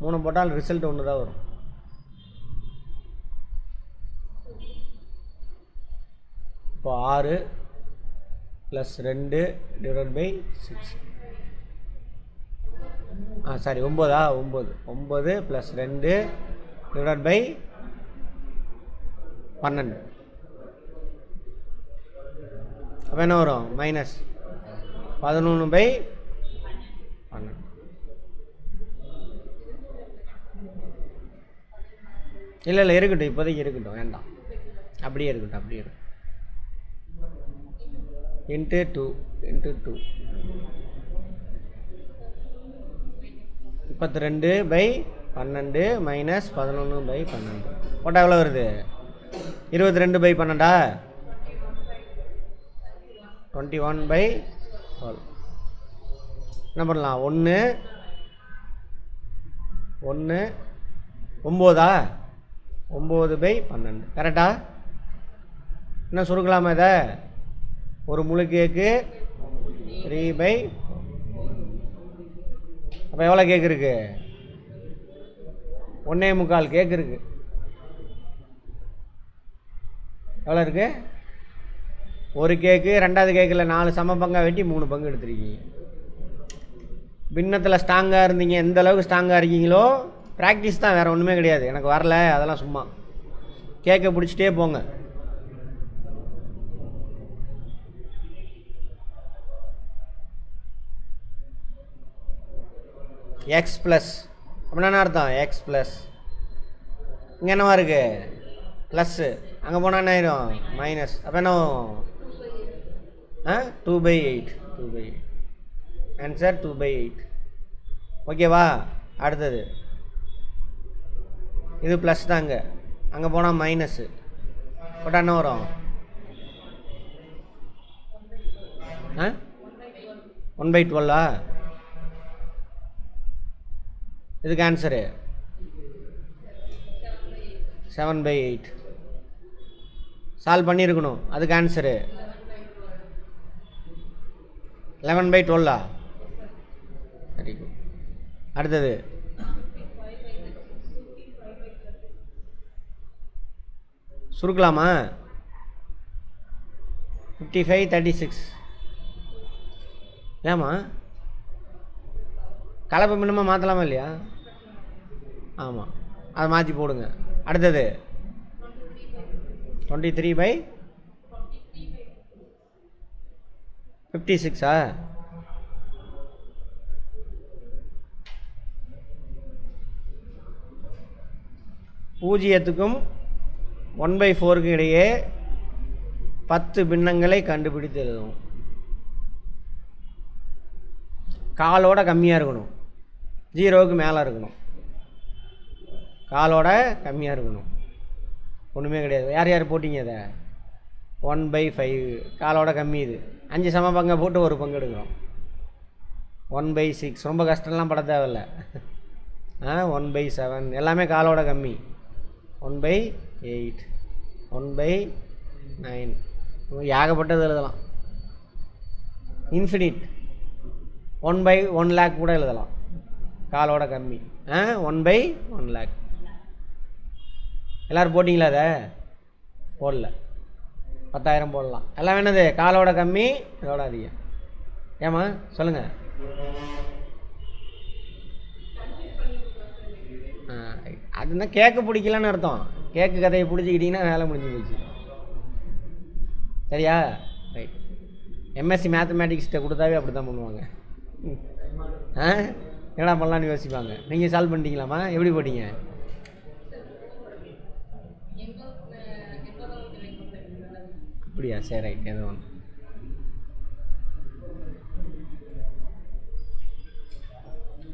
3 போட்டால் ரிசல்ட் ஒன்று தான் வரும். இப்போ 6 + 2 ÷ 6. சாரி 9 9 + 2 ÷ 12. அப்போ என்ன வரும், மைனஸ் 11/12. இல்லை இருக்கட்டும், இப்போதைக்கு இருக்கட்டும், வேண்டாம், அப்படியே இருக்கட்டும். × 2 32/12 மைனஸ் 11/12 போட்டால் எவ்வளோ வருது, 22/12. 21/12. என்ன பண்ணலாம், 1 9 9/12 கரெக்டா? என்ன சுருக்கலாமா இதை, ஒரு முழு கேக்கு 3/4. அப்போ எவ்வளோ கேக்கு இருக்கு, 1.25 கேக்கு இருக்கு. எவ்வளோ இருக்கு, ஒரு கேக்கு, ரெண்டாவது கேக்கில் 4 சம பங்காக வெட்டி 3 பங்கு எடுத்துருக்கீங்க. பின்னத்தில் ஸ்ட்ராங்காக இருந்தீங்க, எந்த அளவுக்கு ஸ்ட்ராங்காக இருக்கீங்களோ ப்ராக்டிஸ் தான், வேறு ஒன்றுமே கிடையாது. எனக்கு வரல அதெல்லாம் சும்மா கேக்கை பிடிச்சிட்டே போங்க. எக்ஸ் ப்ளஸ் அப்படின்னா என்ன அர்த்தம், எக்ஸ் ப்ளஸ், இங்கே என்னவா இருக்குது ப்ளஸ்ஸு, அங்கே போனால் என்ன ஆயிரும் மைனஸ். அப்போ என்ன 2/8 ஆன்சர் 2/8. ஓகேவா, அடுத்தது இது ப்ளஸ் தாங்க, அங்கே போனால் மைனஸு, போட்டால் என்ன வரும், 1/12. இதுக்கு ஆன்சரு 7/8 சால்வ் பண்ணியிருக்கணும். அதுக்கு ஆன்சரு 11/12. Very good. அடுத்தது சுருக்கலாமா? 55/36. ஏமா கலப்பு மின்னமாக மாற்றலாமா இல்லையா? ஆமாம், அதை மாற்றி போடுங்க. அடுத்தது 23/56. பூஜ்ஜியத்துக்கும் 1/4க்கும் இடையே 10 பின்னங்களை கண்டுபிடித்து எழுதும். காலோட கம்மியாக இருக்கணும், 0க்கு மேலே இருக்கணும். காலோட கம்மியாக இருக்கணும். ஒன்றுமே கிடையாது. யார் யார் போட்டிங்க? அதை 1/5 காலோட கம்மி. இது 5 சம பங்கை போட்டு ஒரு பங்கு எடுக்கிறோம். 1/6 ரொம்ப கஷ்டம்லாம் பட தேவையில்ல. 1/7 எல்லாமே காலோட கம்மி. 1/8 1/9 ஏகப்பட்டது எழுதலாம். இன்ஃபினிட் 1/1 லேக் கூட எழுதலாம், காலோட கம்மி. 1/1 லேக். எல்லோரும் போட்டிங்களா? அதை போடல. 10,000 போடலாம். எல்லாம் என்னது? காலோட கம்மி, இதோட அதிகம். ஏமா சொல்லுங்கள். அதுதான் கேக்கு பிடிக்கலன்னு அர்த்தம். கேக்கு கதையை பிடிச்சிக்கிட்டிங்கன்னா வேலை முடிஞ்சு போச்சு. சரியா? ரைட். எம்எஸ்சி மேத்தமேட்டிக்ஸ்கிட்ட கொடுத்தாவே அப்படி தான் பண்ணுவாங்க. என்னடா பண்ணலான்னு யோசிப்பாங்க. நீங்கள் சால்வ் பண்ணிட்டீங்களாம்மா? எப்படி போட்டீங்க? அப்படியா? சரி, ரைட். ஏதோ ஒன்று.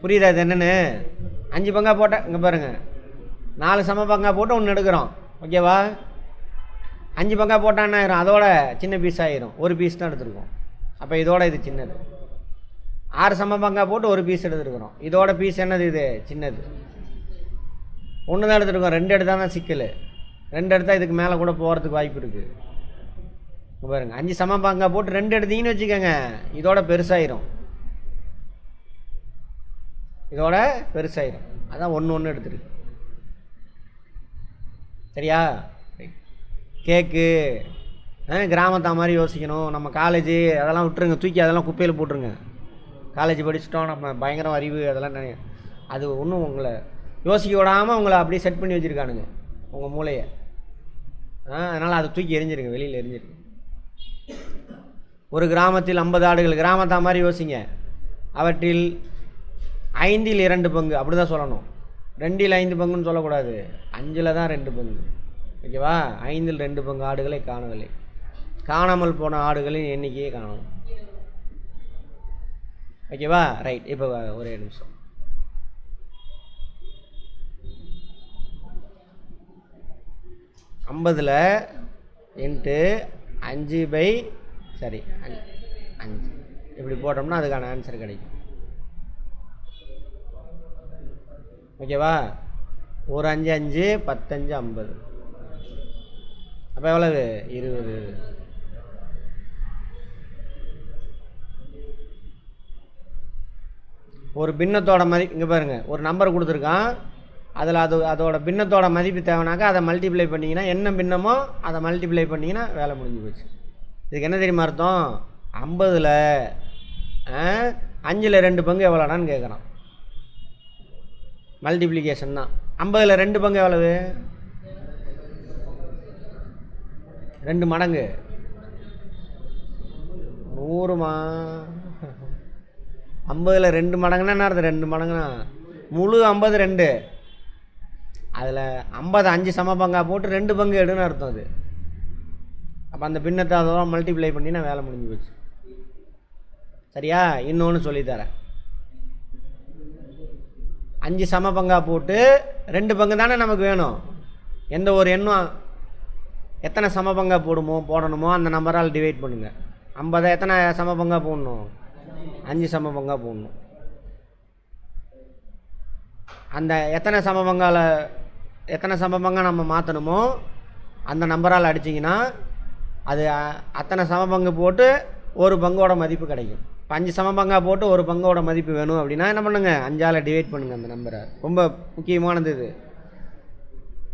புரியுதா இது என்னென்னு? 5 பங்கா போட்டால் இங்கே பாருங்கள், 4 சம பங்கா போட்டு ஒன்று எடுக்கிறோம். ஓகேவா? 5 பங்கா போட்டான்னு ஆயிரும், அதோட சின்ன பீஸ் ஆயிரும். ஒரு பீஸ் தான் எடுத்துருக்கோம். அப்போ இதோட இது சின்னது. 6 சம பங்கா போட்டு ஒரு பீஸ் எடுத்துருக்குறோம். இதோட பீஸ் என்னது? இது சின்னது. ஒன்று தான் எடுத்துருக்கோம். 2 எடுத்தால் தான் சிக்கல். 2 எடுத்தால் இதுக்கு மேலே கூட போகிறதுக்கு வாய்ப்பு இருக்குது. பாருங்கள், 5 சம பங்கா போட்டு 2 எடுத்தீங்கன்னு வச்சுக்கோங்க, இதோட பெருசாயிரும். இதோட பெருசாயிரும். அதான் 1 எடுத்துருக்கு. சரியா? கேக்கு கிராமத்தா மாதிரி யோசிக்கணும். நம்ம காலேஜு அதெல்லாம் விட்டுருங்க, தூக்கி அதெல்லாம் குப்பையில் போட்டுருங்க. காலேஜ் படிச்சுட்டோம், நம்ம பயங்கரம் அறிவு அதெல்லாம் அது ஒன்றும் உங்களை யோசிக்க விடாமல் உங்களை அப்படியே செட் பண்ணி வச்சுருக்கானுங்க உங்கள் மூளையை. அதனால் அதை தூக்கி எரிஞ்சிருங்க, வெளியில் எரிஞ்சிருங்க. ஒரு கிராமத்தில் 50 ஆடுகள். கிராமத்தா மாதிரி யோசிங்க. அவற்றில் 5இல் 2 பங்கு அப்படி தான் சொல்லணும். 2இல் 5 பங்குன்னு சொல்லக்கூடாது. 5இல் தான் 2 பங்கு. ஓகேவா? 5இல் 2 பங்கு ஆடுகளை காணவில்லை. காணாமல் போன ஆடுகளின் எண்ணிக்கையை காணணும். ஓகேவா? ரைட். இப்போ ஒரே நிமிஷம். ஐம்பதில் இன்ட்டு 5/5 இப்படி போட்டோம்னா அதுக்கான ஆன்சர் கிடைக்கும். ஓகேவா? ஒரு 5 5 10 5 50. அப்போ எவ்வளவு? 20. ஒரு பின்னத்தோட மதிப்பு இங்கே பாருங்கள், ஒரு நம்பர் கொடுத்துருக்கான். அதில் அதோட பின்னத்தோட மதிப்பு தேவைனாக்கா அதை மல்டிப்ளை பண்ணிங்கன்னா, என்ன பின்னமோ அதை மல்டிப்ளை பண்ணிங்கன்னா வேலை முடிஞ்சு போச்சு. இதுக்கு என்ன தெரியுமா அர்த்தம்? 50ல் 5இல் 2 பங்கு எவ்வளோடான்னு கேட்குறான். மல்டிப்ளிகேஷன் தான். 50ல் 2 பங்கு எவ்வளவு? 2 மடங்கு. 100மா? 50ல் 2 மடங்குன்னா என்ன அர்த்தம்? 2 மடங்குனா முழு 50 2. அதில் 50 5 சம பங்கா போட்டு 2 பங்கு எடுன்னு அர்த்தம் அது. அப்போ அந்த பின்னத்தை அதோட மல்டிப்ளை பண்ணினா வேலை முடிஞ்சு போச்சு. சரியா? இன்னொன்று சொல்லித்தரேன். 5 சம பங்கா போட்டு 2 பங்கு தானே நமக்கு வேணும். எந்த ஒரு எண்ணும் எத்தனை சம பங்கா போடணுமோ அந்த நம்பரால் டிவைட் பண்ணுங்கள். 50 எத்தனை சம பங்கா போடணும்? 5 சம பங்கா போடணும். அந்த எத்தனை சம பங்கால் எத்தனை சமபங்காக நம்ம மாற்றணுமோ அந்த நம்பரால் அடிச்சிங்கன்னா அது அத்தனை சமபங்கு போட்டு ஒரு பங்கோட மதிப்பு கிடைக்கும். இப்போ 5 சமபங்காக போட்டு ஒரு பங்கோட மதிப்பு வேணும் அப்படின்னா என்ன பண்ணுங்கள், 5ஆல் டிவைட் பண்ணுங்கள். அந்த நம்பரை ரொம்ப முக்கியமானது இது.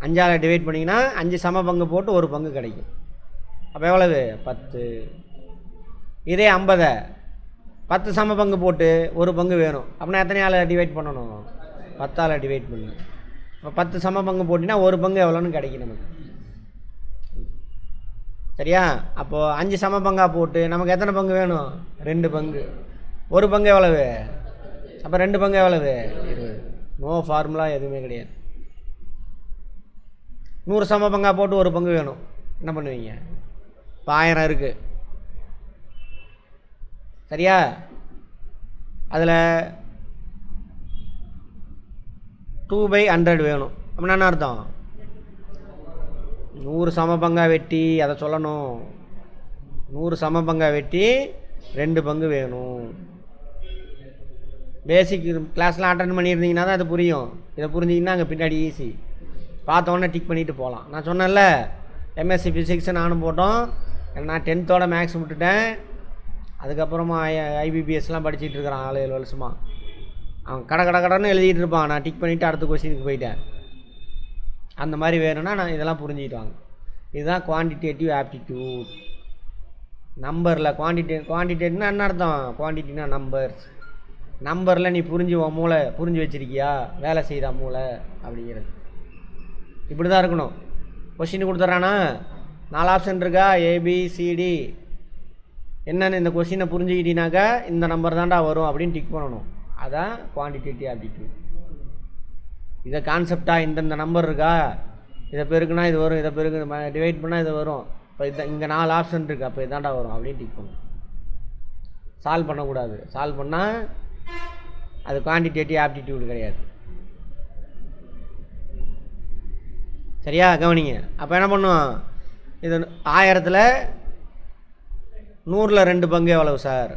5ஆல் டிவைட் பண்ணிங்கன்னா 5 சமபங்கு போட்டு ஒரு பங்கு கிடைக்கும். அப்போ எவ்வளவு? 10. இதே 50 10 சமபங்கு போட்டு ஒரு பங்கு வேணும் அப்படின்னா எத்தனையால் டிவைட் பண்ணணும்? 10ஆல் டிவைட் பண்ணு. இப்போ 10 சமபங்கு போட்டிங்கன்னா ஒரு பங்கு எவ்வளோன்னு கிடைக்கும் நமக்கு. சரியா? அப்போது 5 சமபங்காக போட்டு நமக்கு எத்தனை பங்கு வேணும்? 2 பங்கு. ஒரு பங்கு எவ்வளவு? அப்போ 2 பங்கு எவ்வளவு? 20. நோ ஃபார்முலா எதுவுமே கிடையாது. 100 சமபங்காக போட்டு ஒரு பங்கு வேணும், என்ன பண்ணுவீங்க? இப்போ 1000 இருக்குது. சரியா? அதில் 2/100 வேணும் அப்படின்னா என்ன அர்த்தம்? 100 சமபங்காக வெட்டி அதை சொல்லணும். 100 சமபங்காக வெட்டி 2 பங்கு வேணும். பேசிக் கிளாஸ்லாம் அட்டன் பண்ணியிருந்தீங்கன்னா தான் அது புரியும். இதை புரிஞ்சிங்கன்னா அங்கே பின்னாடி ஈஸி. பார்த்தோன்னே டிக் பண்ணிவிட்டு போகலாம். நான் சொன்னேன்ல எம்எஸ்சி ஃபிசிக்ஸ் நானும் போட்டோம். நான் 10th மேக்ஸ் விட்டுட்டேன். அதுக்கப்புறமா ஐபிபிஎஸ்லாம் படிச்சுட்டு இருக்கிறான் 6-7 வருஷமாக. அவன் கடன்னு எழுதிட்டு இருப்பான். நான் டிக் பண்ணிவிட்டு அடுத்த கொஸ்டினுக்கு போயிட்டேன். அந்த மாதிரி வேணும்னா நான் இதெல்லாம் புரிஞ்சுக்கிட்டு வாங்க. இதுதான் குவான்டிடேட்டிவ் ஆப்டிடியூட். நம்பரில் குவான்டிடேட்னா என்ன அர்த்தம்? குவான்டிட்டினா நம்பர்ஸ். நம்பரில் நீ புரிஞ்சு வச்சிருக்கியா, வேலை செய்தா மூளை அப்படிங்கிறது. இப்படி தான் இருக்கணும். கொஸ்டின் கொடுத்துட்றானா 4 ஆப்ஷன் இருக்கா, ஏபிசிடி. என்னென்னு இந்த கொஸ்டினை புரிஞ்சுக்கிட்டீனாக்கா இந்த நம்பர் தான்டா வரும் அப்படின்னு டிக் பண்ணணும். அதான் குவான்டிடேட்டிவ் ஆப்டிடியூட். இதை கான்செப்டாக இந்த நம்பர் இருக்கா, இதை பெருக்குனா இது வரும், இதை பெருக்கு டிவைட் பண்ணால் இது வரும். இப்போ இங்கே 4 ஆப்ஷன் இருக்குது, அப்போ இதாண்டா வரும் அப்படின்னு டிக் பண்ணணும். சால்வ் பண்ணக்கூடாது. சால்வ் பண்ணால் அது குவான்டிடேட்டிவ் ஆப்டிடியூட் கிடையாது. சரியா? கவனிங்க. அப்போ என்ன பண்ணுவோம்? இது 1000ல் 100ல் 2 பங்கு எவ்வளவு சார்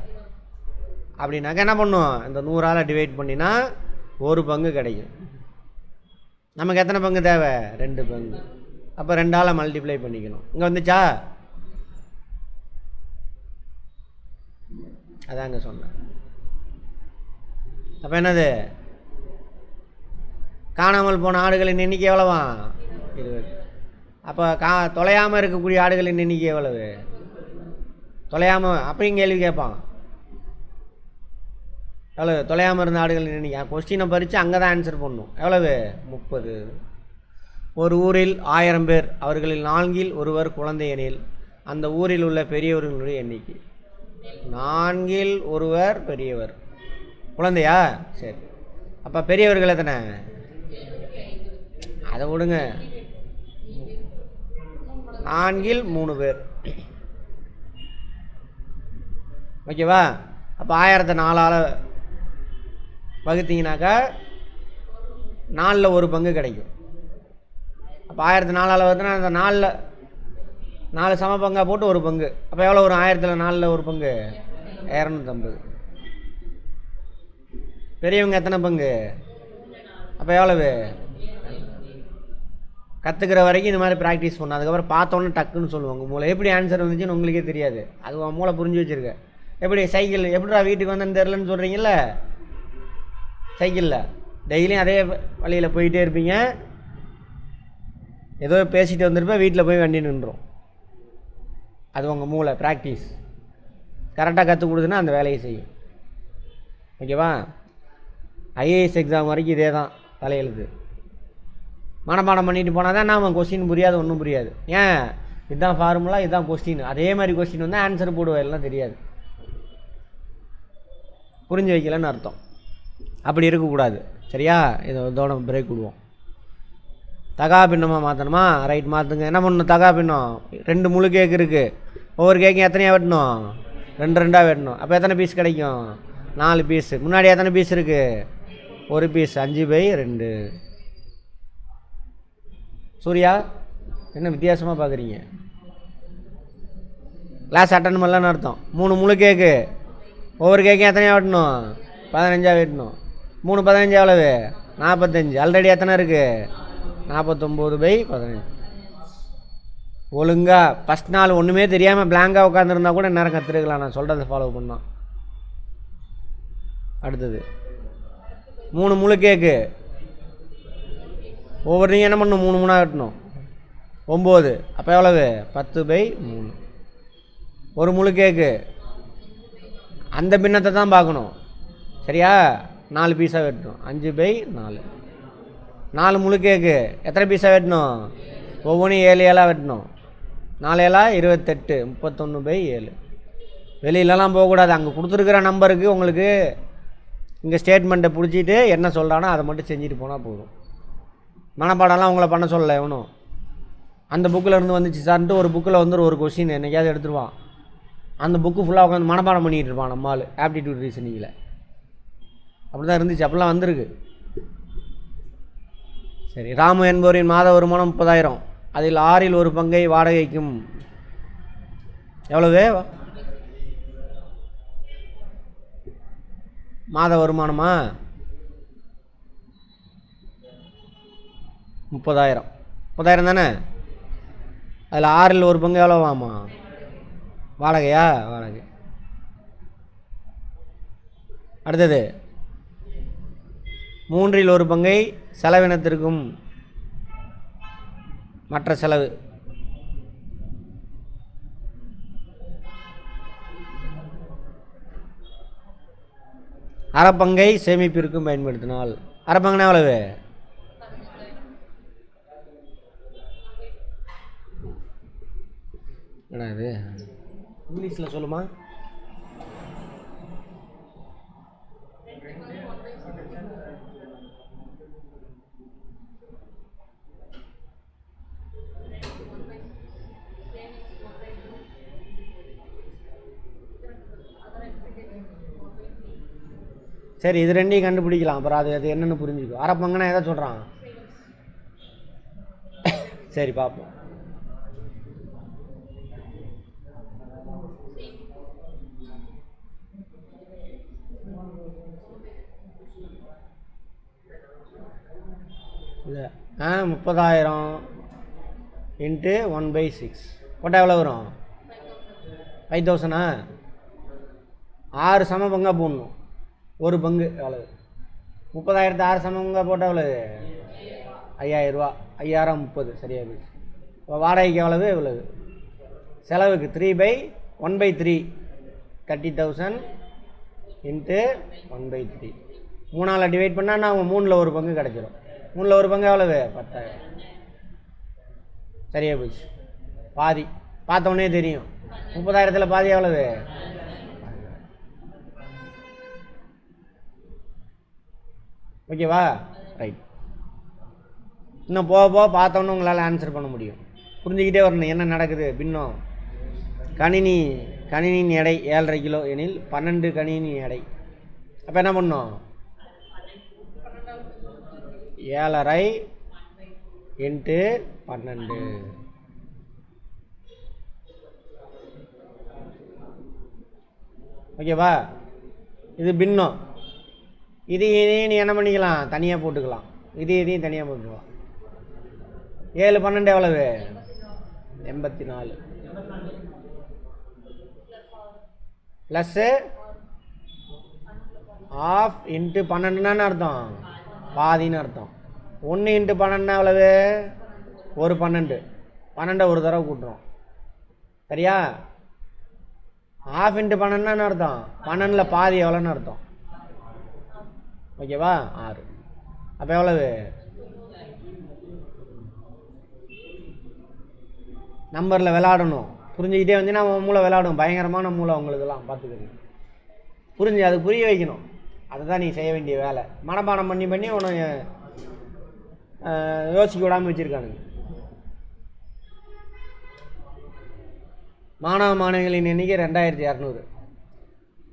அப்படின்னாக்க என்ன பண்ணுவோம்? இந்த 100ஆல் டிவைட் பண்ணினா ஒரு பங்கு கிடைக்கும். நமக்கு எத்தனை பங்கு தேவை? 2 பங்கு. அப்போ 2ஆல் மல்டிப்ளை பண்ணிக்கணும். இங்கே வந்துச்சா? அதாங்க சொன்னேன். அப்போ என்னது? காணாமல் போன ஆடுகளின் எண்ணிக்கை எவ்வளவா? 20. அப்போ தொலையாமல் இருக்கக்கூடிய ஆடுகளின் எண்ணிக்கை எவ்வளவு? தொலையாமல் அப்படியும் கேள்வி கேட்பான். எவ்வளவு தொலையாமல் இருந்த ஆடுகளின் எண்ணிக்கை? கொஸ்டினை பறித்து அங்கே தான் ஆன்சர் பண்ணணும். எவ்வளவு? 30. ஒரு ஊரில் 1000 பேர், அவர்களில் 4ல் ஒருவர் குழந்தை எனில் அந்த ஊரில் உள்ள பெரியவர்களுடைய எண்ணிக்கை. 4ல் ஒருவர் பெரியவர், குழந்தையா? சரி. அப்போ பெரியவர்கள் எத்தனை? அதை விடுங்க. 4ல் 3 பேர். ஓகேவா? அப்போ 1000 4ஆல் வகுத்தீங்கனாக்கா 4ல் ஒரு பங்கு கிடைக்கும். அப்போ 1000 4ஆல் வகுத்துனா அந்த 4 சம பங்காக போட்டு ஒரு பங்கு. அப்போ எவ்வளோ வரும்? 1000ல் 4ல் ஒரு பங்கு 250. பெரியவங்க எத்தனை பங்கு? அப்போ எவ்வளவு? கற்றுக்கிற வரைக்கும் இந்த மாதிரி ப்ராக்டிஸ் பண்ணணும். அதுக்கப்புறம் பார்த்தோன்னே டக்குன்னு சொல்லுவாங்க. மூளை எப்படி ஆன்சர் வந்துச்சுன்னு உங்களுக்கே தெரியாது. அது உன் மூளை புரிஞ்சு வச்சுருக்க. எப்படி சைக்கிள் எப்படிடா வீட்டுக்கு வந்தேன்னு தெரிலன்னு சொல்கிறீங்கள? சைக்கிளில் டெய்லியும் அதே வழியில் போயிட்டே இருப்பீங்க. ஏதோ பேசிட்டு வந்திருப்பேன், வீட்டில் போய் வண்டி நின்றோம். அது உங்கள் மூளை ப்ராக்டிஸ். கரெக்டாக கற்றுக் கொடுத்துன்னா அந்த வேலையை செய்யும். ஓகேவா? ஐஏஎஸ் எக்ஸாம் வரைக்கும் இதே தான் தலையெழுத்து. மனப்பாடம் பண்ணிட்டு போனால் தான் நான் கொஸ்டின் புரியாது, ஒன்றும் புரியாது. ஏன்? இதுதான் ஃபார்முலா, இதுதான் கொஸ்டின். அதே மாதிரி கொஸ்டின் வந்து ஆன்சர் போடுவேன், எல்லாம் தெரியாது, புரிஞ்சு வைக்கலன்னு அர்த்தம். அப்படி இருக்கக்கூடாது. சரியா? இதோட பிரேக் விடுவோம். தகா பின்னமாக மாற்றணுமா? ரைட், மாற்றுங்க. என்ன பண்ணணும்? தகா பின்னம் 2 முழு கேக்கு இருக்குது. ஒவ்வொரு கேக்கும் எத்தனையாக வெட்டணும்? 2 வெட்டணும். அப்போ எத்தனை பீஸ் கிடைக்கும்? 4 பீஸு. முன்னாடி எத்தனை பீஸ் இருக்குது? ஒரு பீஸ். 5/2. சூர்யா என்ன வித்தியாசமாக பார்க்குறீங்க? கிளாஸ் அட்டன் பண்ணலன்னு அர்த்தம். 3 முழு கேக்கு. ஒவ்வொரு கேக்கும் எத்தனையாக வெட்டணும்? 15 வெட்டணும். 3 15 எவ்வளவு? 45. ஆல்ரெடி எத்தனை இருக்குது? 49/15. ஒழுங்காக ஃபஸ்ட் நாள் ஒன்றுமே தெரியாமல் பிளாங்காக உட்காந்துருந்தா கூட நேரம் கற்றுருக்கலாம். நான் சொல்கிறத ஃபாலோ பண்ணான். அடுத்தது 3 முழு கேக்கு. ஒவ்வொருத்தையும் என்ன பண்ணணும்? 3 3 வெட்டணும். 9. அப்போ எவ்வளவு? 10/3. ஒரு முழு கேக்கு. அந்த பின்னத்தை தான் பார்க்கணும். சரியா? 4 பீஸாக வெட்டணும். 5/4. 4 முழு கேக்கு எத்தனை பீஸாக வெட்டணும்? ஒவ்வொன்றும் 7 7 வெட்டணும். 4 7 28. 31/7. வெளியிலலாம் போகக்கூடாது. அங்கே கொடுத்துருக்குற நம்பருக்கு உங்களுக்கு இங்கே ஸ்டேட்மெண்ட்டை பிடிச்சிட்டு என்ன சொல்கிறானோ அதை மட்டும் செஞ்சுட்டு போனால் போதும். மனப்பாடம்லாம் உங்களை பண்ண சொல்லலை எவனும். அந்த புக்கில் இருந்து வந்துச்சு சார்ன்ட்டு ஒரு புக்கில் வந்து ஒரு கொஸ்டின் என்னைக்காவது எடுத்துருவான். அந்த புக்கு ஃபுல்லாக உட்காந்து மனப்பாடம் பண்ணிகிட்டு இருப்பான் நம்மால் ஆப்டிடியூட் ரீசனிங்கில். அப்படி தான் இருந்துச்சு, அப்படிலாம் வந்திருக்கு. சரி, ராமு என்பவரின் மாத வருமானம் 30,000. அதில் 6இல் ஒரு பங்கை வாடகைக்கும். எவ்வளவு மாத வருமானமா? 30,000. 30,000 தானே? அதில் 6இல் ஒரு பங்கு எவ்வளோவாமா? வாடகையா? வாடகை. அடுத்தது 3இல் ஒரு பங்கை செலவினத்திற்கும் மற்ற செலவு. அரைப்பங்கை சேமிப்பிற்கும் பயன்படுத்தினால். அரைப்பங்குனா எவ்வளவு? என்ன இது இங்கிலீஷில் சொல்லுமா? சரி, இது ரெண்டையும் கண்டுபிடிக்கலாம். அப்புறம் அது என்னென்னு புரிஞ்சுக்கும். அரைப்பங்குனா எதை சொல்கிறான்? சரி பார்ப்போம். இல்லை 30,000 × 1/6 போட்டால் எவ்வளோ வரும்? 5,000. 6 சம பங்காக போடணும். ஒரு பங்கு எவ்வளவு? 30,000 6 சம பங்காக போட்டால் எவ்வளவு? 5,000 ரூபா. 5,000 30. சரியா போச்சு. இப்போ வாடகைக்கு எவ்வளவு? எவ்வளவு? செலவுக்கு 3/1/3. 30,000 × 1/3. 3ஆல் டிவைட் பண்ணால் நான் 3இல் ஒரு பங்கு கிடச்சிரும். 3இல் ஒரு பங்கு எவ்வளவு? 10,000. சரியா போச்சு. பாதி பார்த்தோன்னே தெரியும். 30,000 பாதி எவ்வளவு? ஓகேவா? ரைட். இன்னும் போக போக பார்த்தோன்னு உங்களால் ஆன்சர் பண்ண முடியும். புரிஞ்சுக்கிட்டே வரணும் என்ன நடக்குது. பின்னம் கணினியின் எடை 7.5 கிலோ எனில் 12 கணினி எடை. அப்போ என்ன பண்ணோம்? 7.5 × 12. ஓகேவா? இது பின்னம். இதையும் நீ என்ன பண்ணிக்கலாம்? தனியாக போட்டுக்கலாம். இதையும் தனியாக போட்டுக்கலாம். 7 12 எவ்வளவு? 84. ப்ளஸ்ஸு ½ × 12ன்னு அர்த்தம், பாதின்னு அர்த்தம். 1 × 12 எவ்வளவு? ஒரு 12. 12 ஒரு தடவை கூட்டுறோம். சரியா? ½ × 12ன்னு அர்த்தம் 12ல் பாதி எவ்வளோன்னு அர்த்தம். ஓகேவா? 6. அப்போ எவ்வளவு? நம்பரில் விளாடணும். புரிஞ்சுக்கிட்டே வந்தீங்கன்னா மூளை விளாடும். பயங்கரமான மூளை உங்களுக்கெல்லாம் பார்த்துக்கணும். புரிஞ்சு அது புரிய வைக்கணும். அதுதான் நீ செய்ய வேண்டிய வேலை. மனப்பாடம் பண்ணி உன்னை யோசிக்க விடாமல் வச்சுருக்கானுங்க. மாணவ மாணவிகளின் எண்ணிக்கை 2200.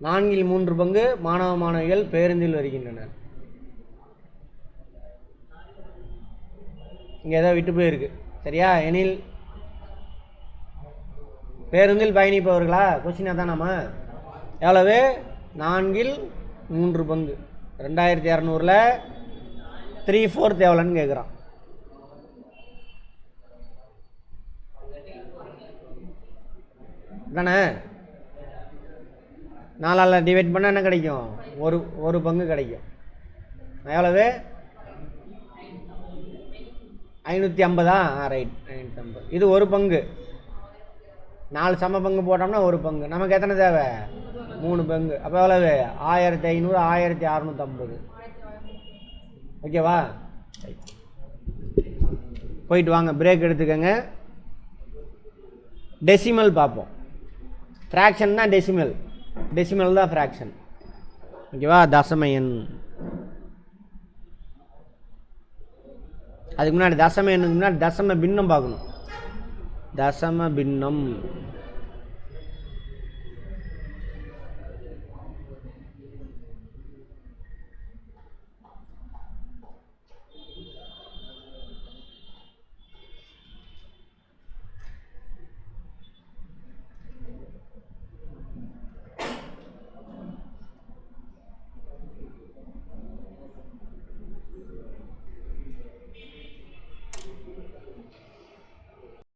4இல் 3 பங்கு மாணவ மாணவிகள் பேருந்தில் வருகின்றனர். இங்கே ஏதோ விட்டு போயிருக்கு. சரியா? எனில் பேருந்தில் பயணிப்பவர்களா? கொஸ்டினாக தான் நம்ம எவ்வளவு? 4இல் 3 பங்கு. 2200ல் 3/4 எவ்வளோன்னு கேட்குறான். தானே? 4ஆல் டிவைட் பண்ணால் என்ன கிடைக்கும்? ஒரு பங்கு கிடைக்கும். எவ்வளவு? 550. ரைட், 550. இது ஒரு பங்கு. 4 சம பங்கு போட்டோம்னா ஒரு பங்கு. நமக்கு எத்தனை தேவை? 3 பங்கு. அப்போ எவ்வளவு? 1500, 1650. ஓகேவா? போயிட்டு வாங்க, பிரேக் எடுத்துக்கோங்க. டெசிமல் பார்ப்போம். ஃப்ராக்ஷன் தான் டெசிமல், டெசிமல் தான் ஃப்ராக்ஷன். ஓகேவா? தசம எண். அதுக்கு முன்னாடி தசம எண்ணுக்கு முன்னாடி தசம பின்னம் பார்க்கணும். தசம பின்னம்